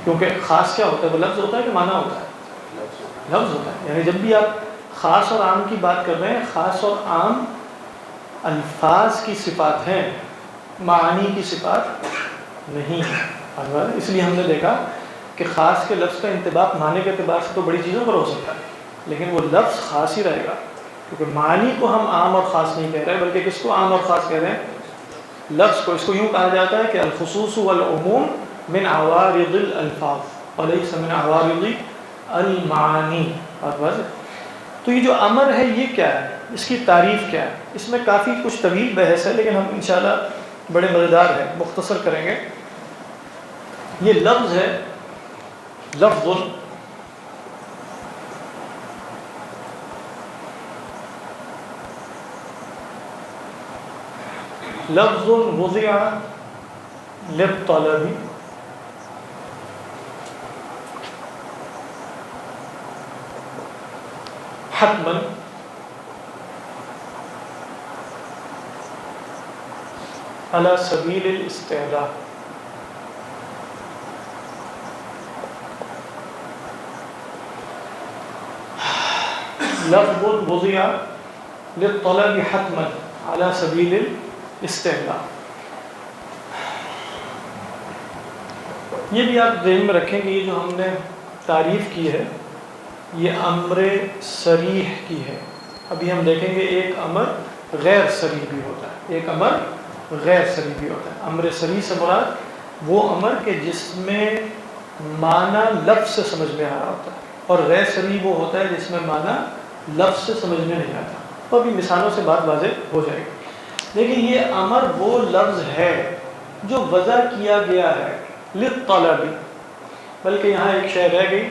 [SPEAKER 1] کیونکہ خاص کیا ہوتا ہے، وہ لفظ ہوتا ہے کہ معنی ہوتا ہے، لفظ ہوتا ہے، یعنی جب بھی آپ خاص اور عام کی بات کر رہے ہیں، خاص اور عام الفاظ کی صفات ہیں، معانی کی صفات نہیں ہے، اس لیے ہم نے دیکھا کہ خاص کے لفظ کا انطباق معنی کے اعتبار سے تو بڑی چیزوں پر ہو سکتا ہے، لیکن وہ لفظ خاص ہی رہے گا، کیونکہ معنی کو ہم عام اور خاص نہیں کہہ رہے بلکہ کس کو عام اور خاص کہہ رہے ہیں؟ لفظ کو. اس کو یوں کہا جاتا ہے کہ الخصوص والعموم من عوارض الالفاظ وليس من عوارض المعانی. اور بس تو یہ جو امر ہے یہ کیا ہے، اس کی تعریف کیا ہے؟ اس میں کافی کچھ طویل بحث ہے لیکن ہم انشاءاللہ بڑے مزیدار ہے، مختصر کریں گے. یہ لفظ ہے، لفظ لفظ وضع للطلب حتما على سبيل الاستعلاء. لفظ وضع للطلب حتما على سبيل الاستعلاء. یہ بھی آپ ذہن میں رکھیں کہ یہ جو ہم نے تعریف کی ہے یہ امر صریح کی ہے. ابھی ہم دیکھیں گے ایک امر غیر صریح بھی ہوتا ہے، ایک امر غیر صریح بھی ہوتا ہے. امر صریح سے مراد وہ امر کہ جس میں معنی لفظ سے سمجھ میں آ رہا ہوتا ہے، اور غیر صریح وہ ہوتا ہے جس میں معنی لفظ سے سمجھ میں نہیں آتا. تو ابھی مثالوں سے بات واضح ہو جائے گی. لیکن یہ امر وہ لفظ ہے جو وضع کیا گیا ہے للطلب، بلکہ یہاں ایک شے رہ گئی،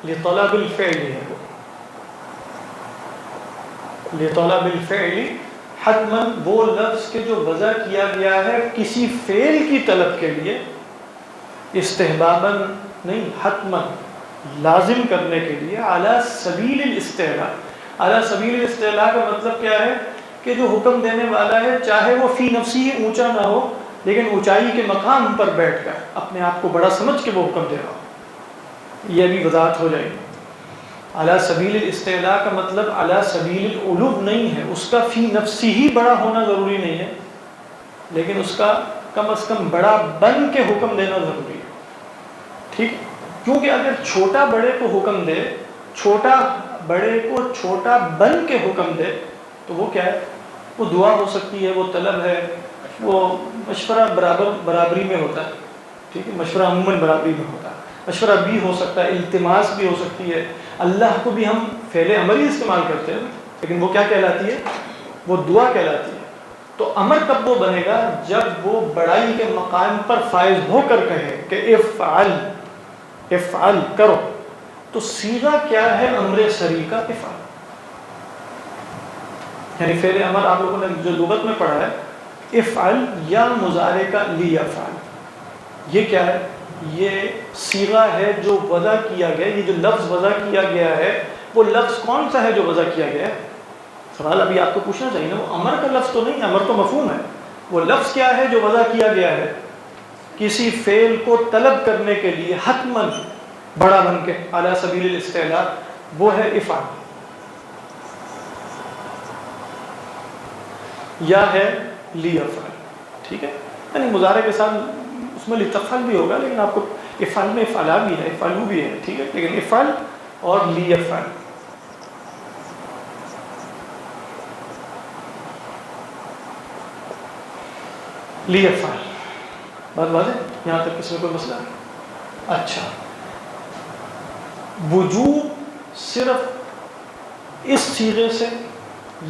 [SPEAKER 1] لطلب الفعل ہے، لطلب الفعل حتما وہ لفظ کے جو وضع کیا گیا ہے کسی فعل کی طلب کے لیے، استحبابا نہیں، حتما لازم کرنے کے لیے، علی سبیل الاستعلاء. علی سبیل الاستعلاء کا مطلب کیا ہے کہ جو حکم دینے والا ہے چاہے وہ فی نفسی اونچا نہ ہو لیکن اونچائی کے مقام پر بیٹھ کر اپنے آپ کو بڑا سمجھ کے وہ حکم دے رہا ہو. یہ بھی وضاحت ہو جائے گی. علی سبیل الاستعلاء کا مطلب علی سبیل العلو نہیں ہے، اس کا فی نفسی ہی بڑا ہونا ضروری نہیں ہے لیکن اس کا کم از کم بڑا بن کے حکم دینا ضروری ہے. ٹھیک ہے، کیونکہ اگر چھوٹا بڑے کو حکم دے، چھوٹا بڑے کو چھوٹا بن کے حکم دے تو وہ کیا ہے؟ وہ دعا ہو سکتی ہے، وہ طلب ہے، وہ مشورہ برابری میں ہوتا ہے. ٹھیک ہے، مشورہ عموماً برابری میں ہوتا ہے. مشورہ بھی ہو سکتا ہے، التماس بھی ہو سکتی ہے. اللہ کو بھی ہم فعل امر ہی استعمال کرتے ہیں لیکن وہ کیا کہلاتی ہے؟ وہ دعا کہلاتی ہے. تو امر کب وہ بنے گا؟ جب وہ بڑائی کے مقام پر فائز ہو کر کہے کہ افعل، افعل کرو. تو صیغہ کیا ہے امر صریح کا؟ افعل. یعنی فعل امر آپ لوگوں نے جو لغت میں پڑھا ہے افعل یا مضارع کا لیفعل، یہ کیا ہے؟ یہ صیغہ ہے جو وضع کیا گیا. یہ جو لفظ وضع کیا گیا ہے وہ لفظ کون سا ہے جو وضع کیا گیا ہے؟ سوال ابھی آپ کو پوچھنا چاہیے نا. وہ امر کا لفظ تو نہیں، امر تو مفہوم ہے. وہ لفظ کیا ہے جو وضع کیا گیا ہے کسی فعل کو طلب کرنے کے لیے حتماً بڑا بن کے علی سبیل الاستعلاء؟ وہ ہے افعل یا ہے لیفعل. ٹھیک ہے، یعنی مضارع کے ساتھ اس میں لتفعل بھی ہوگا لیکن آپ کو افعل میں افعلا بھی ہے، افعلو بھی ہے. ٹھیک ہے، لیکن افعل اور لیفعل. لیفعل بات واضح؟ یہاں تک کسی میں کوئی مسئلہ ہے؟ اچھا، وجوب صرف اس صیغے سے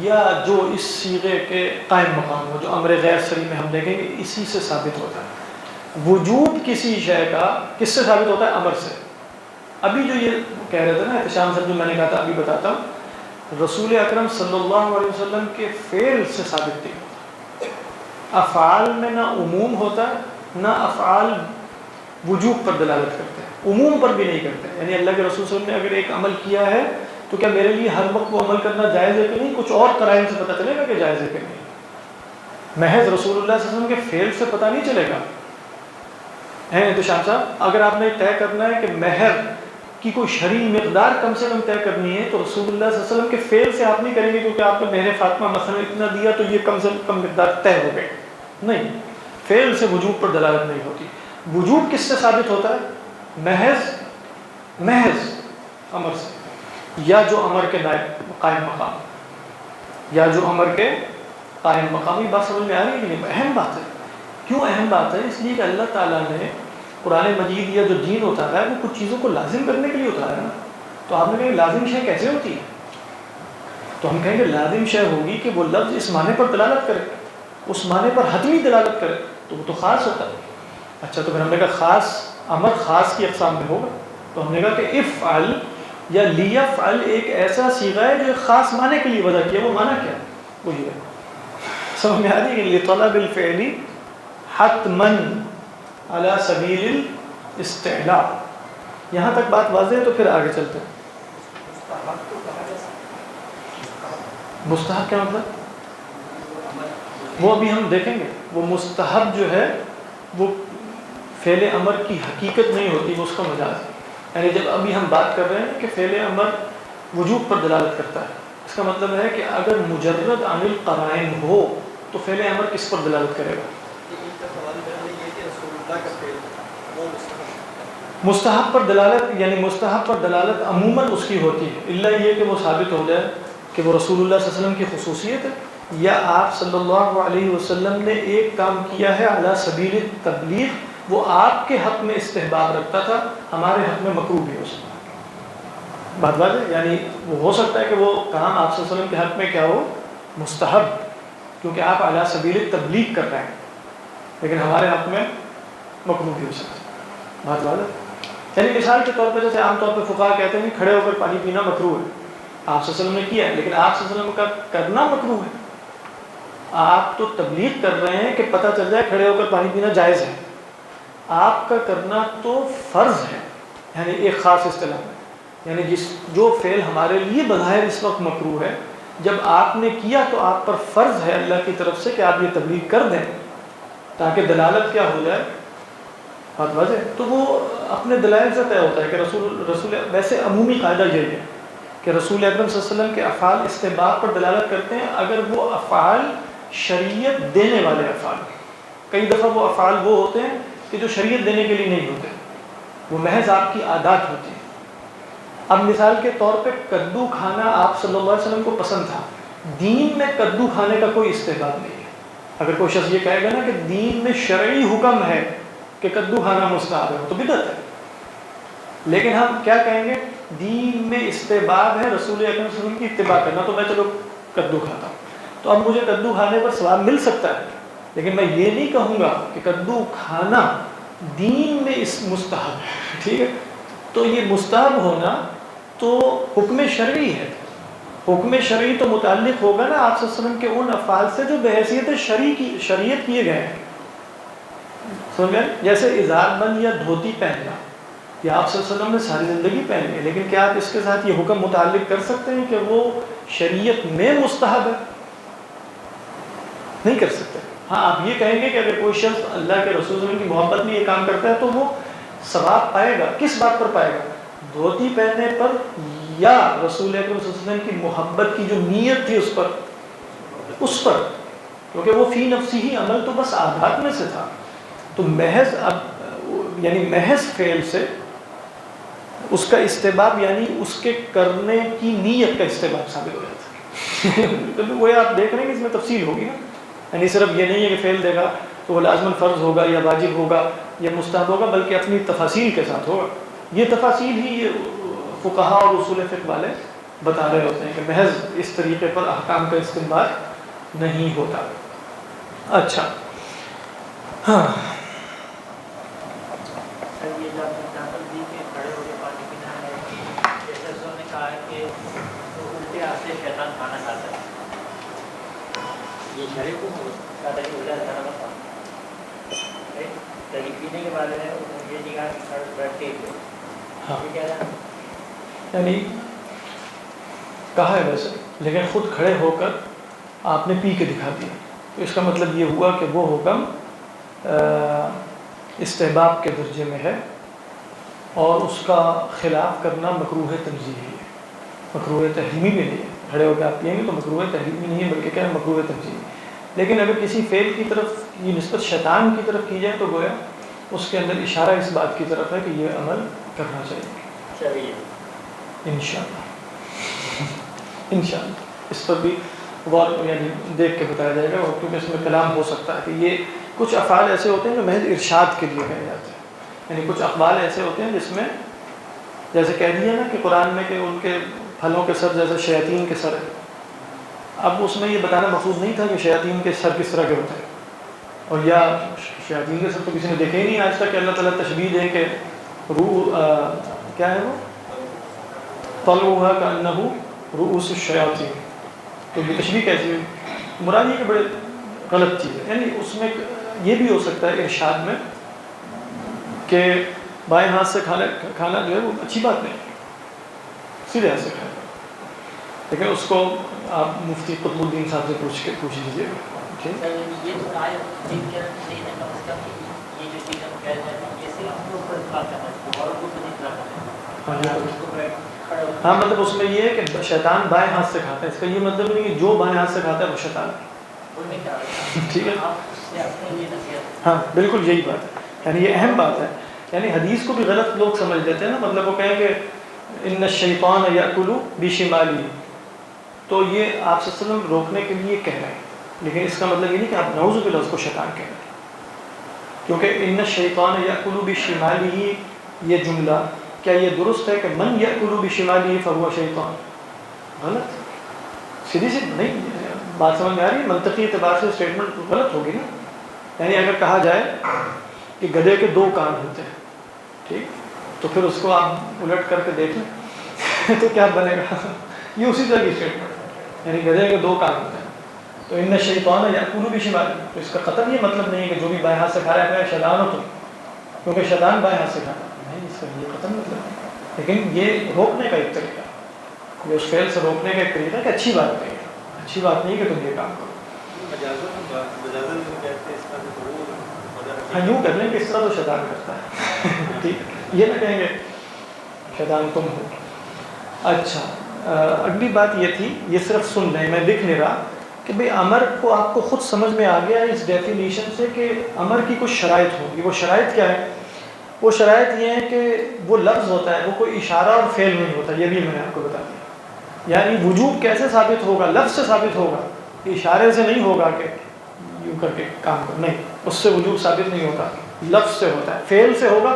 [SPEAKER 1] یا جو اس صیغے کے قائم مقام ہو، جو امر غیر صریح میں ہم دیکھیں گے اسی سے ثابت ہوتا ہے. وجوب کسی شے کا کس سے ثابت ہوتا ہے؟ امر سے. ابھی جو یہ کہہ رہے تھے نا احتشام صاحب، جو میں نے کہا تھا ابھی بتاتا ہوں، رسول اکرم صلی اللہ علیہ وسلم کے فعل سے ثابت نہیں ہوتا. افعال میں نہ عموم ہوتا ہے نہ افعال وجوب پر دلالت کرتے ہیں، عموم پر بھی نہیں کرتے. یعنی اللہ کے رسول صلی اللہ علیہ وسلم نے اگر ایک عمل کیا ہے تو کیا میرے لیے ہر وقت وہ عمل کرنا جائز ہے کہ نہیں؟ کچھ اور قرائن سے پتہ چلے گا کہ جائز ہے کہ نہیں. محض رسول اللہ صلی اللہ علیہ وسلم کے فعل سے پتہ نہیں چلے گا. احتشام صاحب، اگر آپ نے طے کرنا ہے کہ مہر کی کوئی شرعی مقدار کم سے کم طے کرنی ہے تو رسول اللہ صلی اللہ علیہ وسلم کے فعل سے آپ نہیں کریں گے کیونکہ آپ نے مہر فاطمہ مثلا اتنا دیا تو یہ کم سے کم مقدار طے ہو گئی. نہیں، فعل سے وجوب پر دلالت نہیں ہوتی. وجوب کس سے ثابت ہوتا ہے؟ محض امر سے، یا جو امر کے قائم مقام. یا جو امر کے قائم مقامی. بات سمجھ میں آ رہی ہے کہ نہیں؟ اہم بات ہے. کیوں اہم بات ہے؟ اس لیے کہ اللہ تعالیٰ نے قرآن مجید یا جو دین ہوتا ہے وہ کچھ چیزوں کو لازم کرنے کے لیے ہوتا ہے نا. تو آپ نے کہا لازم شے کیسے ہوتی ہے؟ تو ہم کہیں گے لازم شے ہوگی کہ وہ لفظ اس معنی پر دلالت کرے، اس معنی پر حتمی دلالت کرے، تو وہ تو خاص ہوتا ہے. اچھا تو پھر ہم نے کہا خاص امر خاص کی اقسام میں ہوگا. تو ہم نے کہا کہ افعل یا لیفعل ایک ایسا صیغہ ہے جو ایک خاص معنی کے لیے وضع کیا. وہ معنی کیا ہے؟ وہ یہ ہے. سمجھ میں آ رہی ہے کہ لطلب الفعل حتما علی سبیل الاستعلاء. یہاں تک بات واضح ہے. تو پھر آگے چلتے ہیں. مستحب کیا مطلب؟ وہ ابھی ہم دیکھیں گے. وہ مستحب جو ہے وہ فعل امر کی حقیقت نہیں ہوتی، وہ اس کا مجاز ہے. یعنی جب ابھی ہم بات کر رہے ہیں کہ فعل امر وجوب پر دلالت کرتا ہے، اس کا مطلب ہے کہ اگر مجرد عن القرائن ہو تو فعل امر کس پر دلالت کرے گا؟ مستحب پر دلالت. یعنی مستحب پر دلالت عموماً اس کی ہوتی ہے، الا یہ کہ وہ ثابت ہو جائے کہ وہ رسول اللہ صلی اللہ علیہ وسلم کی خصوصیت ہے، یا آپ صلی اللہ علیہ وسلم نے ایک کام کیا ہے علی سبیل تبلیغ، وہ آپ کے حق میں استحباب رکھتا تھا، ہمارے حق میں مکروہ بھی ہو سکتا ہے. بات بات ہے. یعنی وہ ہو سکتا ہے کہ وہ کام آپ صلی اللہ علیہ وسلم کے حق میں کیا ہو؟ مستحب، کیونکہ آپ علی سبیل تبلیغ کر رہے ہیں، لیکن ہمارے حق میں مکروہ بھی ہو سکتا ہے. بات بات ہے. یعنی مثال کے طور پر جیسے عام طور پہ فقہا کہتے ہیں کہ کھڑے ہو کر پانی پینا مکروہ ہے، آپ صلی اللہ علیہ وسلم نے کیا ہے، لیکن آپ صلی اللہ علیہ وسلم کا کرنا مکروہ ہے. آپ تو تبلیغ کر رہے ہیں کہ پتہ چل جائے کھڑے ہو کر پانی پینا جائز ہے، آپ کا کرنا تو فرض ہے. یعنی ایک خاص اصطلاح ہے. یعنی جو فعل ہمارے لیے بظاہر اس وقت مکروہ ہے، جب آپ نے کیا تو آپ پر فرض ہے اللہ کی طرف سے کہ آپ یہ تبلیغ کر دیں تاکہ دلالت کیا ہو جائے. بات واضح. تو وہ اپنے دلائل سے طے ہوتا ہے کہ رسول ویسے عمومی قاعدہ یہی ہے کہ رسول اکرم صلی اللہ علیہ وسلم کے افعال استحباب پر دلالت کرتے ہیں اگر وہ افعال شریعت دینے والے افعال. کئی دفعہ وہ افعال وہ ہوتے ہیں کہ جو شریعت دینے کے لیے نہیں ہوتے، وہ محض آپ کی عادات ہوتی ہیں. اب مثال کے طور پہ کدو کھانا آپ صلی اللہ علیہ وسلم کو پسند تھا، دین میں کدو کھانے کا کوئی استحباب نہیں ہے. اگر کوئی شخص یہ کہے گا نا کہ دین میں شرعی حکم ہے کہ کدو کھانا مستحب ہے، تو بدعت ہے. لیکن ہم کیا کہیں گے؟ دین میں استحباب ہے رسول اکرم صلی اللہ علیہ وسلم کی اتباع کرنا، تو میں چلو کدو کھاتا ہوں. تو اب مجھے کدو کھانے پر ثواب مل سکتا ہے، لیکن میں یہ نہیں کہوں گا کہ کدو کھانا دین میں اس مستحب ہے. ٹھیک ہے. تو یہ مستحب ہونا تو حکم شرعی ہے. حکم شرعی تو متعلق ہوگا نا آپ صلی اللہ علیہ وسلم کے ان افعال سے جو بحیثیت شریعت کیے گئے ہیں. سمجھ گئے؟ جیسے ازار بند یا دھوتی پہننا، یہ آپ صلی اللہ علیہ وسلم نے ساری زندگی پہنی ہے، لیکن کیا آپ اس کے ساتھ یہ حکم متعلق کر سکتے ہیں کہ وہ شریعت میں مستحب ہے؟ نہیں کر سکتے. ہاں آپ یہ کہیں گے کہ اگر کوئی شخص اللہ کے رسول صلی اللہ علیہ وسلم کی محبت میں یہ کام کرتا ہے تو وہ ثواب پائے گا. کس بات پر پائے گا؟ دھوتی پہننے پر یا رسول اکرم صلی اللہ علیہ وسلم کی محبت کی جو نیت تھی اس پر، کیونکہ وہ فی نفسی ہی عمل تو بس عادات میں سے تھا. تو محض یعنی محض فعل سے اس کا استحباب یعنی اس کے کرنے کی نیت کا استحباب ثابت ہو جاتا ہے. وہ آپ دیکھ رہے ہیں کہ اس میں تفصیل ہوگی نا. یعنی صرف یہ نہیں ہے کہ فعل دے گا تو وہ لازماً فرض ہوگا یا واجب ہوگا یا مستحب ہوگا، بلکہ اپنی تفاصیل کے ساتھ ہوگا. یہ تفاصیل ہی یہ فقہا اور اصول فقہ والے بتا رہے ہوتے ہیں کہ محض اس طریقے پر احکام کا استنباط نہیں ہوتا. اچھا ہاں یعنی کہا ہے ویسے، لیکن خود کھڑے ہو کر آپ نے پی کے دکھا دیا، تو اس کا مطلب یہ ہوا کہ وہ حکم استحباب کے درجے میں ہے اور اس کا خلاف کرنا مکروہ تنزیہی ہے، مکروہ تحریمی بھی نہیں ہے. کھڑے ہو کے آپ پیئیں گے تو مکروہ تحریمی نہیں ہے بلکہ کیا ہے؟ مکروہ تنزیہی. لیکن اگر کسی فعل کی طرف یہ نسبت شیطان کی طرف کی جائے تو گویا اس کے اندر اشارہ اس بات کی طرف ہے کہ یہ عمل کرنا چاہیے. انشاءاللہ اس پر بھی غور یعنی دیکھ کے بتایا جائے گا، اور کیونکہ اس میں کلام ہو سکتا ہے کہ یہ کچھ افعال ایسے ہوتے ہیں جو محض ارشاد کے لیے کہے جاتے ہیں، یعنی کچھ اقوال ایسے ہوتے ہیں جس میں جیسے کہہ دیا نا کہ قرآن میں کہ ان کے پھلوں کے سر جیسے شیاطین کے سر ہے، اب اس میں یہ بتانا مقصود نہیں تھا کہ شیاطین کے سر کس طرح کے ہوتے ہیں، اور یا شیاطین کے سر تو کسی نے دیکھے ہی نہیں آج تک کہ اللہ تعالیٰ تشبیہ دے کہ روح کیا ہے وہ طلعها كأنه رؤوس الشیاطین، تو یہ تشبیہ کیسی ہوئی؟ مراد یہ کہ بڑے غلط چیز ہے، یعنی اس میں یہ بھی ہو سکتا ہے ارشاد میں کہ بائیں ہاتھ سے کھانا جو ہے وہ اچھی بات نہیں، سیدھے ہاتھ سے کھانا، لیکن اس کو آپ مفتی قطب الدین صاحب سے پوچھ لیجیے گا۔ ہاں مطلب اس میں یہ ہے کہ شیطان بائیں ہاتھ سے کھاتا ہے، اس کا یہ مطلب نہیں کہ جو بائیں ہاتھ سے کھاتا ہے وہ شیطان ہے، ٹھیک ہے؟ ہاں بالکل یہی بات ہے، یعنی یہ اہم بات ہے، یعنی حدیث کو بھی غلط لوگ سمجھ لیتے ہیں نا، مطلب وہ کہیں کہ ان الشیطان یأکل بشمالہ، تو یہ آپ صلی اللہ علیہ وسلم روکنے کے لیے کہہ رہے ہیں، لیکن اس کا مطلب یہ نہیں کہ آپ نعوذ باللہ اس کو شیطان کہہ رہے ہیں، کیونکہ ان الشیطان یأکل بشمالہ یہ جملہ کیا یہ درست ہے کہ من یأکل بشمالہ فہو شیطان؟ غلط، سیدھی سی نہیں بات سمجھ میں آ رہی ہے، منطقی اعتبار سے اسٹیٹمنٹ غلط ہوگی نا، یعنی اگر کہا جائے کہ گدھے کے 2 کان ہوتے ہیں، ٹھیک، تو پھر اس کو آپ الٹ کر کے دیکھ لیں تو کیا بنے گا؟ یہ اسی طرح کی اسٹیٹمنٹ، یعنی گدھے کے 2 کان ہوتے ہیں، تو ان الشیطان یأکل بشمالہ، تو اس کا قطعاً یہ مطلب نہیں ہے کہ جو بھی بائیں ہاتھ سے کھا رہا ہے شیطان ہو، تو کیونکہ شیطان بائیں ہاتھ سے کھاتا ہے، نہیں، اس کا یہ قطعاً مطلب نہیں، لیکن یہ روکنے کا ایک طریقہ، یہ اس فعل سے روکنے کا ایک طریقہ کہ اچھی بات نہیں ہے، اچھی بات نہیں کہ تم یہ کام کرو، ہاں یوں کر لیں کہ اس طرح تو شیطان کرتا ہے ٹھیک، یہ نہ کہیں گے شیطان تم ہو۔ اچھا اگلی بات یہ تھی، یہ صرف سن لیں، میں دکھ نہیں رہا کہ بھئی امر کو آپ کو خود سمجھ میں آ گیا اس ڈیفینیشن سے کہ امر کی کچھ شرائط ہوگی، وہ شرائط کیا ہے؟ وہ شرائط یہ ہے کہ وہ لفظ ہوتا ہے وہ کوئی اشارہ اور فعل نہیں ہوتا، یہ بھی میں نے آپ کو بتا دیا، یعنی وجوب کیسے ثابت ہوگا؟ لفظ سے ثابت ہوگا، اشارے سے نہیں ہوگا کہ یوں کر کے کام کر، نہیں، اس سے وجوب ثابت نہیں ہوتا، لفظ سے ہوتا ہے، فعل سے ہوگا،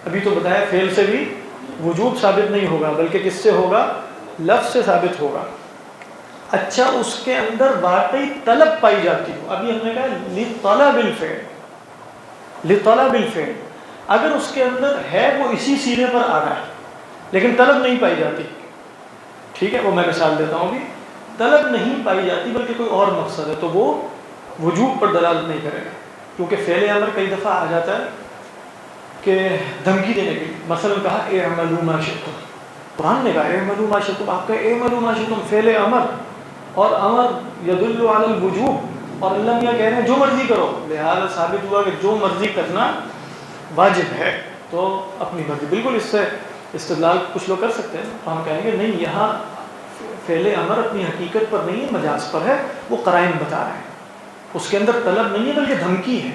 [SPEAKER 1] ابھی تو بتایا فعل سے بھی وجوب ثابت نہیں ہوگا، بلکہ کس سے ہوگا؟ لفظ سے ثابت ہوگا۔ اچھا اس کے اندر واقعی طلب پائی جاتی ہو، ابھی ہم نے کہا لطلب الفعل، لطلب الفعل، اگر اس کے اندر ہے وہ اسی سیرے پر آ رہا ہے لیکن طلب نہیں پائی جاتی، ٹھیک ہے، وہ میں مثال دیتا ہوں، ابھی طلب نہیں پائی جاتی بلکہ کوئی اور مقصد ہے تو وہ وجوب پر دلالت نہیں کرے گا، کیونکہ فعل امر کئی دفعہ آ جاتا ہے کہ دھمکی دینے کے لیے، مثلا کہا اعملوا ما شئتم، قرآن نے کہا اعملوا ما شئتم، آپ کہا اعملوا ما شئتم، فعل امر، اور امر یدل علی الوجوب، اور اللہ میاں کہہ رہے ہیں جو مرضی کرو، لہذا ثابت ہوا کہ جو مرضی کرنا واجب ہے، تو اپنی مرضی، بالکل اس سے استدلال کچھ لوگ کر سکتے ہیں، تو ہم کہیں گے نہیں، یہاں فعل امر اپنی حقیقت پر نہیں ہے، مجاز پر ہے، وہ قرائن بتا رہے ہیں، اس کے اندر طلب نہیں ہے بلکہ دھمکی ہے،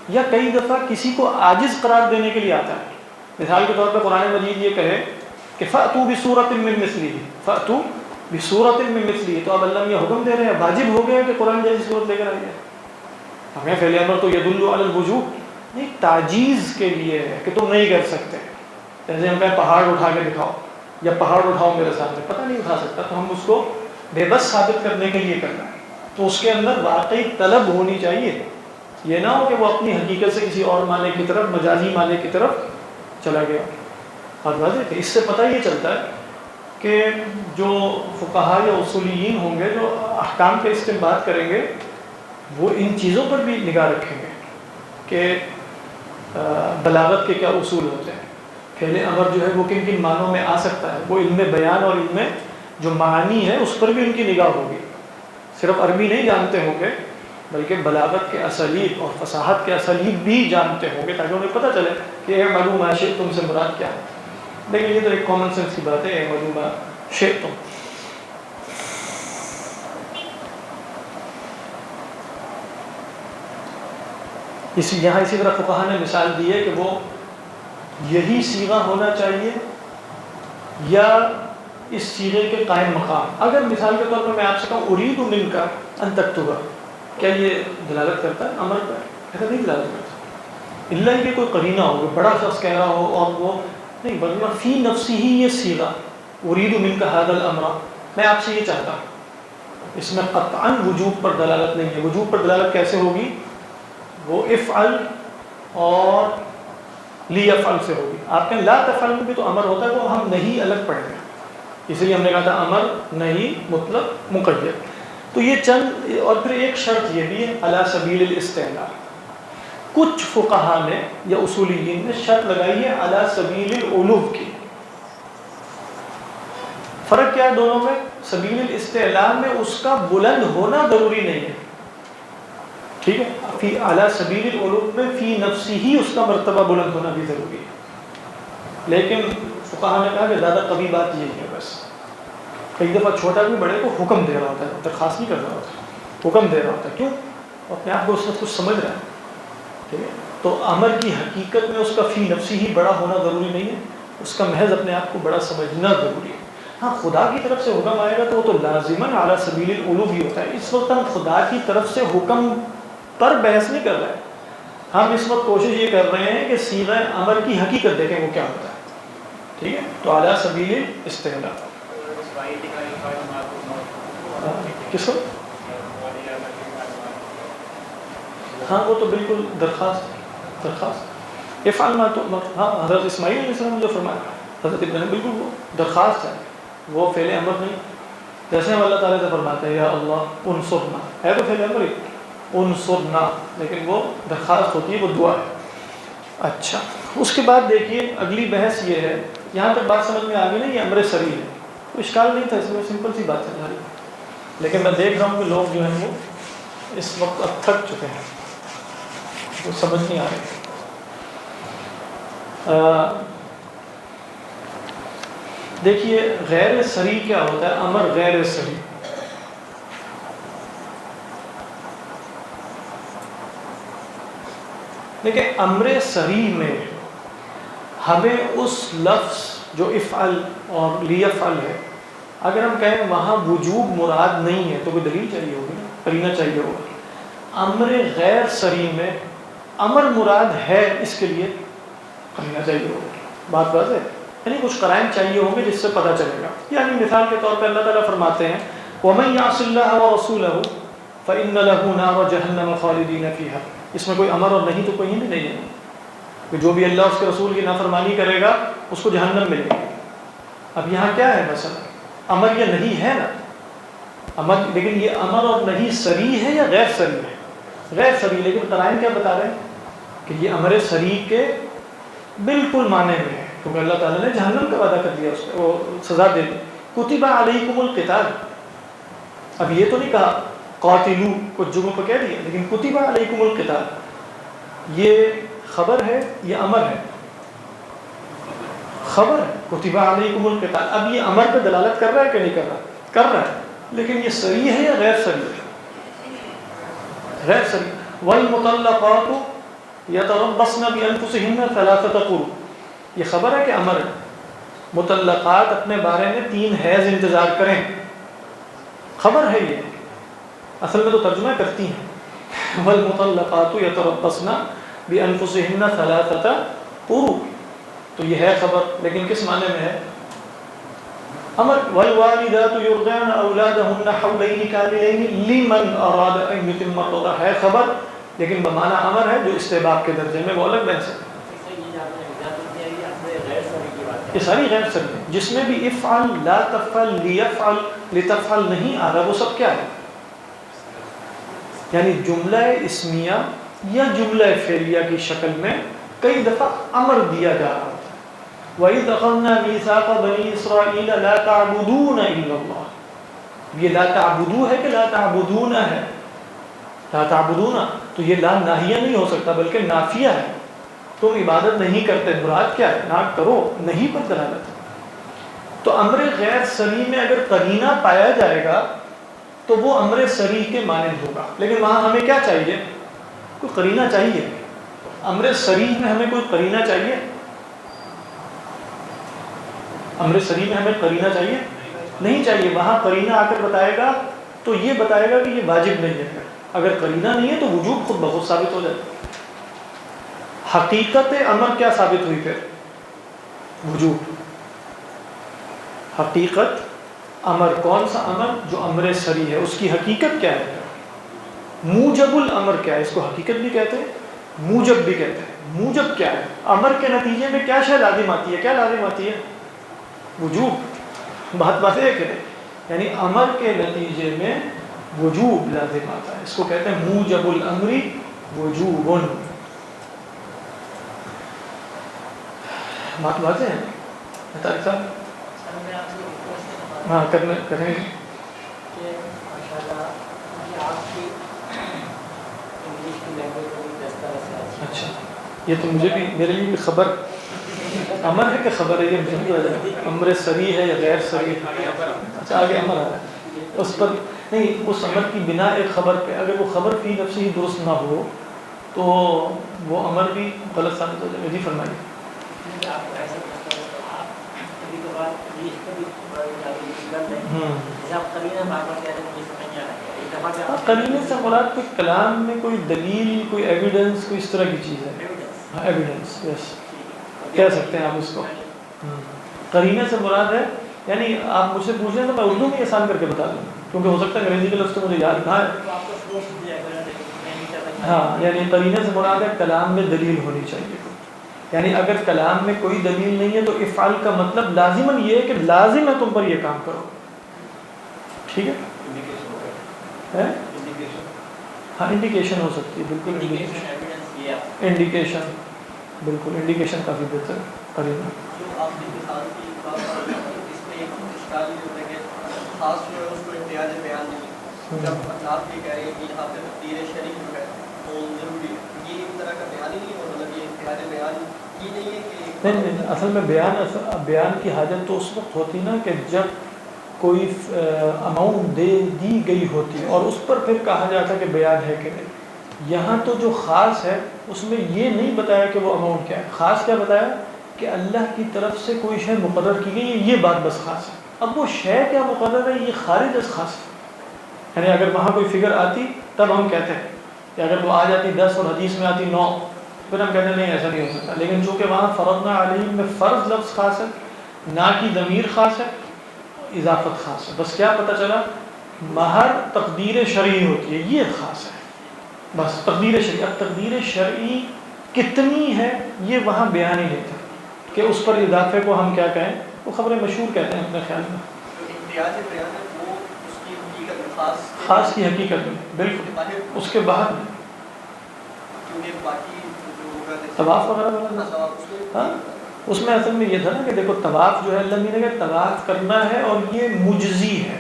[SPEAKER 1] یا کئی دفعہ کسی کو عاجز قرار دینے کے لیے آتا ہے، مثال کے طور پر قرآن مجید یہ کہے کہ فَأْتُوا بِسُورَةٍ مِّن مِّثْلِهِ، فَأْتُوا بِسُورَةٍ مِّن مِّثْلِهِ، تو اب اللہ یہ حکم دے رہے ہیں، واجب ہو گیا کہ قرآن جیسی صورت لے کر آئیے، ہمیں فعل امر تو یدل علی الوجوب نہیں، تعجیز کے لیے ہے کہ تم نہیں کر سکتے، جیسے ہم کہیں پہاڑ اٹھا کے دکھاؤ یا پہاڑ اٹھاؤ میرے سامنے، پتہ نہیں اٹھا سکتا، تو ہم اس کو بے بس ثابت کرنے کے لیے کرنا ہے، تو اس کے اندر واقعی طلب ہونی چاہیے، یہ نہ ہو کہ وہ اپنی حقیقت سے کسی اور معنی کی طرف، مجازی معنی کی طرف چلا گیا، اور واضح ہے، اس سے پتہ یہ چلتا ہے کہ جو فقہا یا اصولیین ہوں گے جو احکام کے استنباط کریں گے وہ ان چیزوں پر بھی نگاہ رکھیں گے کہ بلاغت کے کیا اصول ہوتے ہیں، فعل امر جو ہے وہ کن کن معنوں میں آ سکتا ہے، وہ علم بیان اور علم جو معانی ہے اس پر بھی ان کی نگاہ ہوگی، صرف عربی نہیں جانتے ہوں گے بلکہ بلاغت کے اسالیب اور فصاحت کے اسالیب بھی جانتے ہوں گے، تاکہ انہیں پتہ چلے کہ اعملوا ما شئتم سے مراد کیا ہے، لیکن یہ تو ایک کامن سینس کی بات ہے، اعملوا ما شئتم۔ یہاں اسی طرح فقہا نے مثال دی ہے کہ وہ یہی صیغہ ہونا چاہیے یا اس صیغے کے قائم مقام. اگر مثال کے طور پر میں آپ سے کہوں اريد منك ان تكتب، کیا یہ دلالت کرتا ہے امر پر؟ ایسا نہیں دلالت کرتا، الا یہ کوئی قرینہ ہو، بڑا شخص کہہ رہا ہو اور وہ نہیں، بلکہ فی نفسی ہی یہ صیغہ اريد منك هذا الامر، میں آپ سے یہ چاہتا ہوں، اس میں قطعاً وجوب پر دلالت نہیں ہے. وجوب پر دلالت کیسے ہوگی؟ وہ افعل اور لیفعل سے ہوگی. آپ کہیں لا تفعل میں بھی تو امر ہوتا ہے، وہ ہم نہیں الگ پڑھیں گے، اس لیے ہم نے کہا تھا امر نہیں مطلق مقید. تو یہ چند، اور پھر ایک شرط یہ بھی ہے علی سبیل الاستعلاء. کچھ فقہا نے یا اصولیین نے شرط لگائی ہے علی سبیل العلو کی. فرق کیا ہے دونوں میں؟ سبیل الاستعلاء میں اس کا بلند ہونا ضروری نہیں ہے، ٹھیک ہے، فی اعلی سبیل العلو میں فی نفسی ہی اس کا مرتبہ بلند ہونا بھی ضروری ہے. لیکن فقہا نے کہا کہ زیادہ قوی بات یہی ہے. بس کئی دفعہ چھوٹا بھی بڑے کو حکم دے رہا ہوتا ہے، درخواست نہیں کر رہا ہوتا، حکم دے رہا ہوتا ہے. کیوں؟ اپنے آپ کو اس وقت کچھ سمجھ رہا ہے، ٹھیک ہے. تو امر کی حقیقت میں اس کا فی نفسی ہی بڑا ہونا ضروری نہیں ہے، اس کا محض اپنے آپ کو بڑا سمجھنا ضروری ہے. ہاں خدا کی طرف سے حکم آئے گا تو وہ تو لازماً اعلیٰ سبیل العلو بھی ہوتا ہے. اس وقت ہم خدا کی طرف سے حکم پر بحث نہیں کر رہے ہیں، ہم اس وقت کوشش یہ کر رہے ہیں کہ صیغہ امر کی حقیقت دیکھیں وہ کیا ہوتا ہے، ٹھیک ہے. تو اعلیٰ سبیل استعلاء کس کو؟ ہاں وہ تو بالکل درخواست افعل ما تؤمر. ہاں حضرت اسماعیل علیہ السلام نے جو فرمایا حضرت ابراہیم، بالکل وہ درخواست ہے، وہ فعل امر نہیں. جیسے ہم اللہ تعالیٰ سے فرماتے ہیں یا اللہ انصرنا، ہے تو فعل امر ہی، انصرنا، لیکن وہ درخواست ہوتی ہے، وہ دعا ہے. اچھا، اس کے بعد دیکھیے اگلی بحث یہ ہے، یہاں تک بات سمجھ میں آ گئی نا، یہ امر سری ہے، کوئی اشکال نہیں تھا اس میں، سمپل سی بات ہے. لیکن میں دیکھ رہا ہوں کہ لوگ جو ہیں وہ اس وقت اب تھک چکے ہیں، وہ سمجھ نہیں آ رہی. دیکھیے غیر سری کیا ہوتا ہے؟ امر غیر سری، لیکن امر سری میں ہمیں اس لفظ جو افعل اور لیفعل ہے، اگر ہم کہیں وہاں وجوب مراد نہیں ہے تو کوئی دلیل چاہیے ہوگی نا، قرینہ چاہیے ہوگا. امر غیر سری میں امر مراد ہے، اس کے لیے قرینہ چاہیے ہوگا. بات واضح ہے، یعنی کچھ قرائن چاہیے ہوں گے جس سے پتہ چلے گا. یعنی مثال کے طور پہ اللہ تعالیٰ فرماتے ہیں وَمَن يَعْصِ اللَّهَ وَرَسُولَهُ فَإِنَّ لَهُ نَارَ جَهَنَّمَ خَالِدِينَ فِيهَا. اس میں کوئی امر اور نہیں تو کوئی ہند نہیں ہے کہ جو بھی اللہ اس کے رسول کی نافرمانی کرے گا اس کو جہنم ملے گی. اب یہاں کیا ہے مثلا؟ امر یا نہیں ہے نا، امر، لیکن یہ امر اور نہیں سری ہے یا غیر سری ہے؟ غیر سری. لیکن قرائن کیا بتا رہے ہیں کہ یہ امر سری کے بالکل معنی میں ہے، کیونکہ اللہ تعالیٰ نے جہنم کا وعدہ کر دیا، اس پہ وہ سزا دے دی. کتب علیکم القتال، اب یہ تو نہیں کہا قاتلو، کچھ جگہوں پہ کہہ دیا، لیکن کتب علیکم القتال یہ خبر ہے یہ امر ہے؟ خبر ہے، کتب علیکم القتال. اب یہ امر پہ دلالت کر رہا ہے کہ نہیں کر رہا؟ کر رہا ہے، لیکن یہ سری ہے یا غیر سری ہے؟ غیر سری. والمطلقات یتربصن بانفسهن ثلاثة قروء، یہ خبر ہے کہ امر ہے. مطلقات اپنے بارے میں 3 حیض انتظار کریں، خبر ہے یہ، اصل میں تو ترجمہ کرتی ہیں والمطلقات یتربصن بانفسهن ثلاثة قروء، تو یہ ہے خبر، لیکن کس معنی میں ہے؟ امر. والوالدات یرضعن اولادهن حولین کاملین لمن اراد ان یتم الرضاعة، ہے خبر لیکن بمعنی امر ہے جو استحباب کے درجے میں، وہ الگ بحث ہے. یہ ساری غیر سری ہے، جس میں بھی افعل، لا تفعل، لیفعل، لتفعل نہیں آ رہا، وہ سب کیا ہے؟ یعنی جملہ اسمیہ یا جملہ فعلیہ کی شکل میں کئی دفعہ امر دیا جا رہا ہے. وَإِذْ أَخَذْنَا مِيثَاقَ بَنِي إِسْرَائِيلَ لَا تَعْبُدُونَ إِلَّا اللَّهَ، یہ لا تعبدو ہے کہ لا تعبدون ہے؟ لا تعبدون، تو یہ لا ناہیہ نہیں ہو سکتا بلکہ نافیہ ہے. تم عبادت نہیں کرتے، مراد کیا ہے؟ نہ کرو، نہیں پر دلالت ہے. تو امر غیر سری میں اگر قرینہ پایا جائے گا تو وہ امر سری کے مانند ہوگا، لیکن وہاں ہمیں کیا چاہیے؟ کوئی قرینہ چاہیے. امر سری میں ہمیں کوئی قرینہ چاہیے، امر سری میں ہمیں قرینہ چاہیے. نہیں چاہیے، وہاں قرینہ آ کر بتائے گا تو یہ بتائے گا کہ یہ واجب نہیں ہے. اگر قرینہ نہیں ہے تو وجوب خود بخود ثابت ہو جائے. حقیقت امر کیا ثابت ہوئی پھر؟ وجوب. حقیقت امر کون سا امر؟ جو امر سری ہے، اس کی حقیقت کیا ہے؟ موجب الامر کیا ہے؟ اس کو حقیقت بھی کہتے ہیں، موجب بھی کہتے ہیں. موجب کیا ہے؟ امر کے نتیجے میں کیا شے لازم آتی ہے؟ کیا لازم آتی ہے؟ وجوب. بات ہے کہ یعنی امر کے نتیجے میں وجوب لازم آتا ہے، اس کو کہتے ہیں موجب الامر وجوب. بات واضح ہے طارق صاحب؟ ہاں کریں گے. اچھا، یہ تو مجھے بھی، میرے لیے بھی خبر امر ہے کہ خبر ہے، یہ مجھے نہیں پتا امر سری ہے یا غیر سری ہے. اچھا آگے امر آ رہا ہے اس پر نہیں، اس امر کی بنا ایک خبر پہ، اگر وہ خبر فی نفسی ہی درست نہ ہو تو وہ امر بھی غلط ثابت ہو جائے گا. جی فرمائیے. قرینے سے مراد کوئی کلام میں کوئی دلیل، کوئی ایویڈنس، کوئی اس طرح کی چیز ہے. ہاں ایویڈنس، یس کہہ سکتے ہیں آپ اس کو. قرینے سے مراد ہے، یعنی آپ مجھ سے پوچھ رہے ہیں تو میں اردو میں آسان کر کے بتا دوں کیونکہ ہو سکتا ہے انگریزی کے لفظ تو مجھے یاد نہ ہے. ہاں یعنی قرینے سے مراد ہے کلام میں دلیل ہونی چاہیے. یعنی اگر کلام میں کوئی دلیل نہیں ہے تو افعال کا مطلب لازماً یہ ہے کہ لازم ہے تم پر یہ کام کرو. ٹھیک ہے؟ ہاں انڈیکیشن ہو سکتی ہے، بالکل انڈیکیشن، بالکل انڈیکیشن کافی بہتر قرینہ. نہیں اصل میں بیان کی حاجت تو اس وقت ہوتی نا کہ جب کوئی اماؤنٹ دی گئی ہوتی اور اس پر پھر کہا جاتا کہ بیان ہے کہ نہیں. یہاں تو جو خاص ہے اس میں یہ نہیں بتایا کہ وہ اماؤنٹ کیا ہے. خاص کیا بتایا کہ اللہ کی طرف سے کوئی شے مقرر کی گئی ہے، یہ بات بس خاص ہے. اب وہ شے کیا مقرر ہے یہ خارج از خاص ہے. یعنی اگر وہاں کوئی فگر آتی تب ہم کہتے ہیں کہ اگر وہ آ جاتی 10 اور حدیث میں آتی 9 پھر ہم کہتے ہیں نہیں ایسا نہیں ہو سکتا. لیکن چونکہ وہاں فرضنا علیہم میں فرض لفظ خاص ہے، نہ کی ضمیر خاص ہے، اضافت خاص ہے. بس کیا پتہ چلا؟ مہر تقدیر شرعی ہوتی ہے، یہ خاص ہے. بس تقدیر شرعی. اب تقدیر شرعی کتنی ہے یہ وہاں بیان ہی نہیں تھا کہ اس پر اضافے کو ہم کیا کہیں. وہ خبر مشہور کہتے ہیں اپنے خیال میں. خاص کی حقیقت میں بالکل اس کے بعد طواف وغیرہ. ہاں اس میں اصل میں یہ تھا نا کہ دیکھو طواف جو ہے اللہ میاں کا طواف کرنا ہے اور یہ مجزی ہے.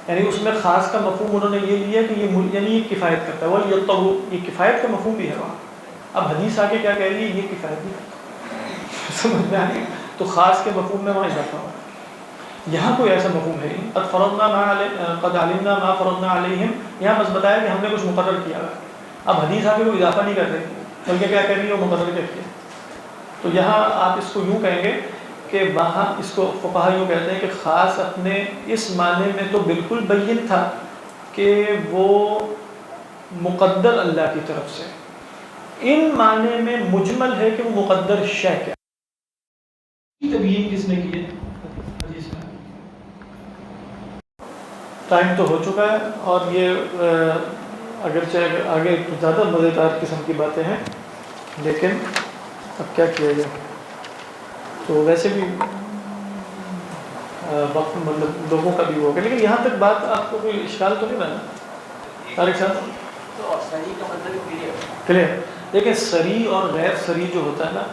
[SPEAKER 1] یعنی اس میں خاص کا مفہوم انہوں نے یہ لیا کہ یہ یعنی یہ کفایت کرتا ہے. وہ یہ کفایت کا مفہوم بھی ہے وہاں. اب حدیث آ کے کیا کہہ رہی ہے؟ یہ کفایت بھی سمجھ میں آ گئی. تو خاص کے مفہوم میں وہاں اضافہ ہوا. یہاں کوئی ایسا مفہوم ہے نہیں. قد علمنا ما فرضنا علیہم، یہاں بس بتایا کہ ہم نے کچھ مقرر کیا ہے. اب حدیث آ کے کوئی اضافہ نہیں کر رہی بلکہ کیا کہہ رہی ہے؟ وہ مقرر کر کے. تو یہاں آپ اس کو یوں کہیں گے کہ وہاں اس کو فقہا یوں کہتے ہیں کہ خاص اپنے اس معنی میں تو بالکل بین تھا کہ وہ مقدر اللہ کی طرف سے. ان معنی میں مجمل ہے کہ وہ مقدر شے کیا. تبیین کس نے کی ہے؟ حدیث میں. ٹائم تو ہو چکا ہے اور یہ اگرچہ آگے زیادہ مزیدار قسم کی باتیں ہیں لیکن اب کیا کیا جائے. تو ویسے بھی وقت مطلب لوگوں کا بھی ہوگا لیکن یہاں تک بات آپ کو کوئی اشکال تو نہیں بنا طارق صاحب؟ کلیئر. دیکھیں سری اور غیر سری جو ہوتا ہے نا،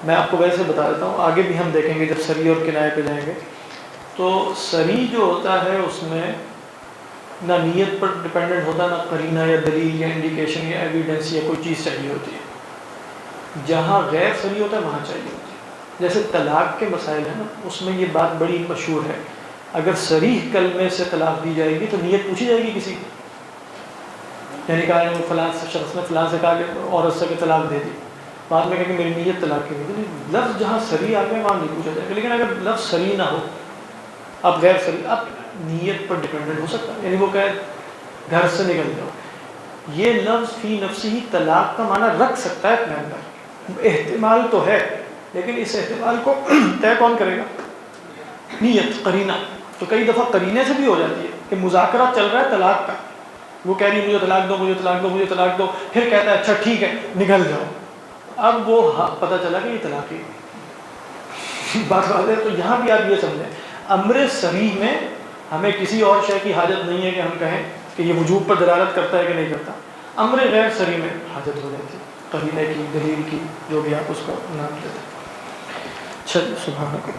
[SPEAKER 1] میں آپ کو ویسے بتا دیتا ہوں، آگے بھی ہم دیکھیں گے جب سری اور کنایہ پہ جائیں گے. تو سری جو ہوتا ہے اس میں نہ نیت پر ڈپینڈنٹ ہوتا، نہ قرینہ یا دلیل یا انڈیکیشن یا ایویڈنس یا کوئی چیز چاہیے ہوتی ہے. جہاں غیر سری ہوتا ہے وہاں چاہیے ہوتی ہے. جیسے طلاق کے مسائل ہیں نا، اس میں یہ بات بڑی مشہور ہے. اگر صریح کلمے سے طلاق دی جائے گی تو نیت پوچھی جائے گی کسی کی. یعنی کہا وہ فلاں شخص نے فلاں سے کہا کہ عورت سے کہ طلاق دے دی، بعد میں کہا کہ میری نیت طلاق کی نہیں. لفظ جہاں صریح آ گیا وہاں نہیں پوچھا جائے گا. لیکن اگر لفظ صریح نہ ہو اب غیر صحیح، اب نیت پر ڈپینڈنٹ ہو سکتا ہے، یعنی وہ کہے گھر سے نکل جاؤ، یہ لفظ فی نفسی ہی طلاق کا معنی رکھ سکتا ہے اپنے اندر، احتمال تو ہے، لیکن اس احتمال کو طے کون کرے گا؟ نیت، قرینہ۔ تو کئی دفعہ قرینے سے بھی ہو جاتی ہے کہ مذاکرہ چل رہا ہے طلاق کا، وہ کہہ رہی ہے مجھے طلاق دو، مجھے طلاق دو، مجھے طلاق دو، پھر کہتا ہے اچھا ٹھیک ہے نکل جاؤ، اب وہ پتہ چلا کہ یہ طلاق ہی بات ہے۔ تو یہاں بھی آپ یہ سمجھیں، امر صریح میں ہمیں کسی اور شے کی حاجت نہیں ہے کہ ہم کہیں کہ یہ وجوب پر دلالت کرتا ہے کہ نہیں کرتا، امر غیر صریح میں حاجت ہو جاتی ہے، قرینے کی، دلیل کی، جو بھی آپ اس کو نام دیتے ہیں۔ چلیے سبحان اللہ۔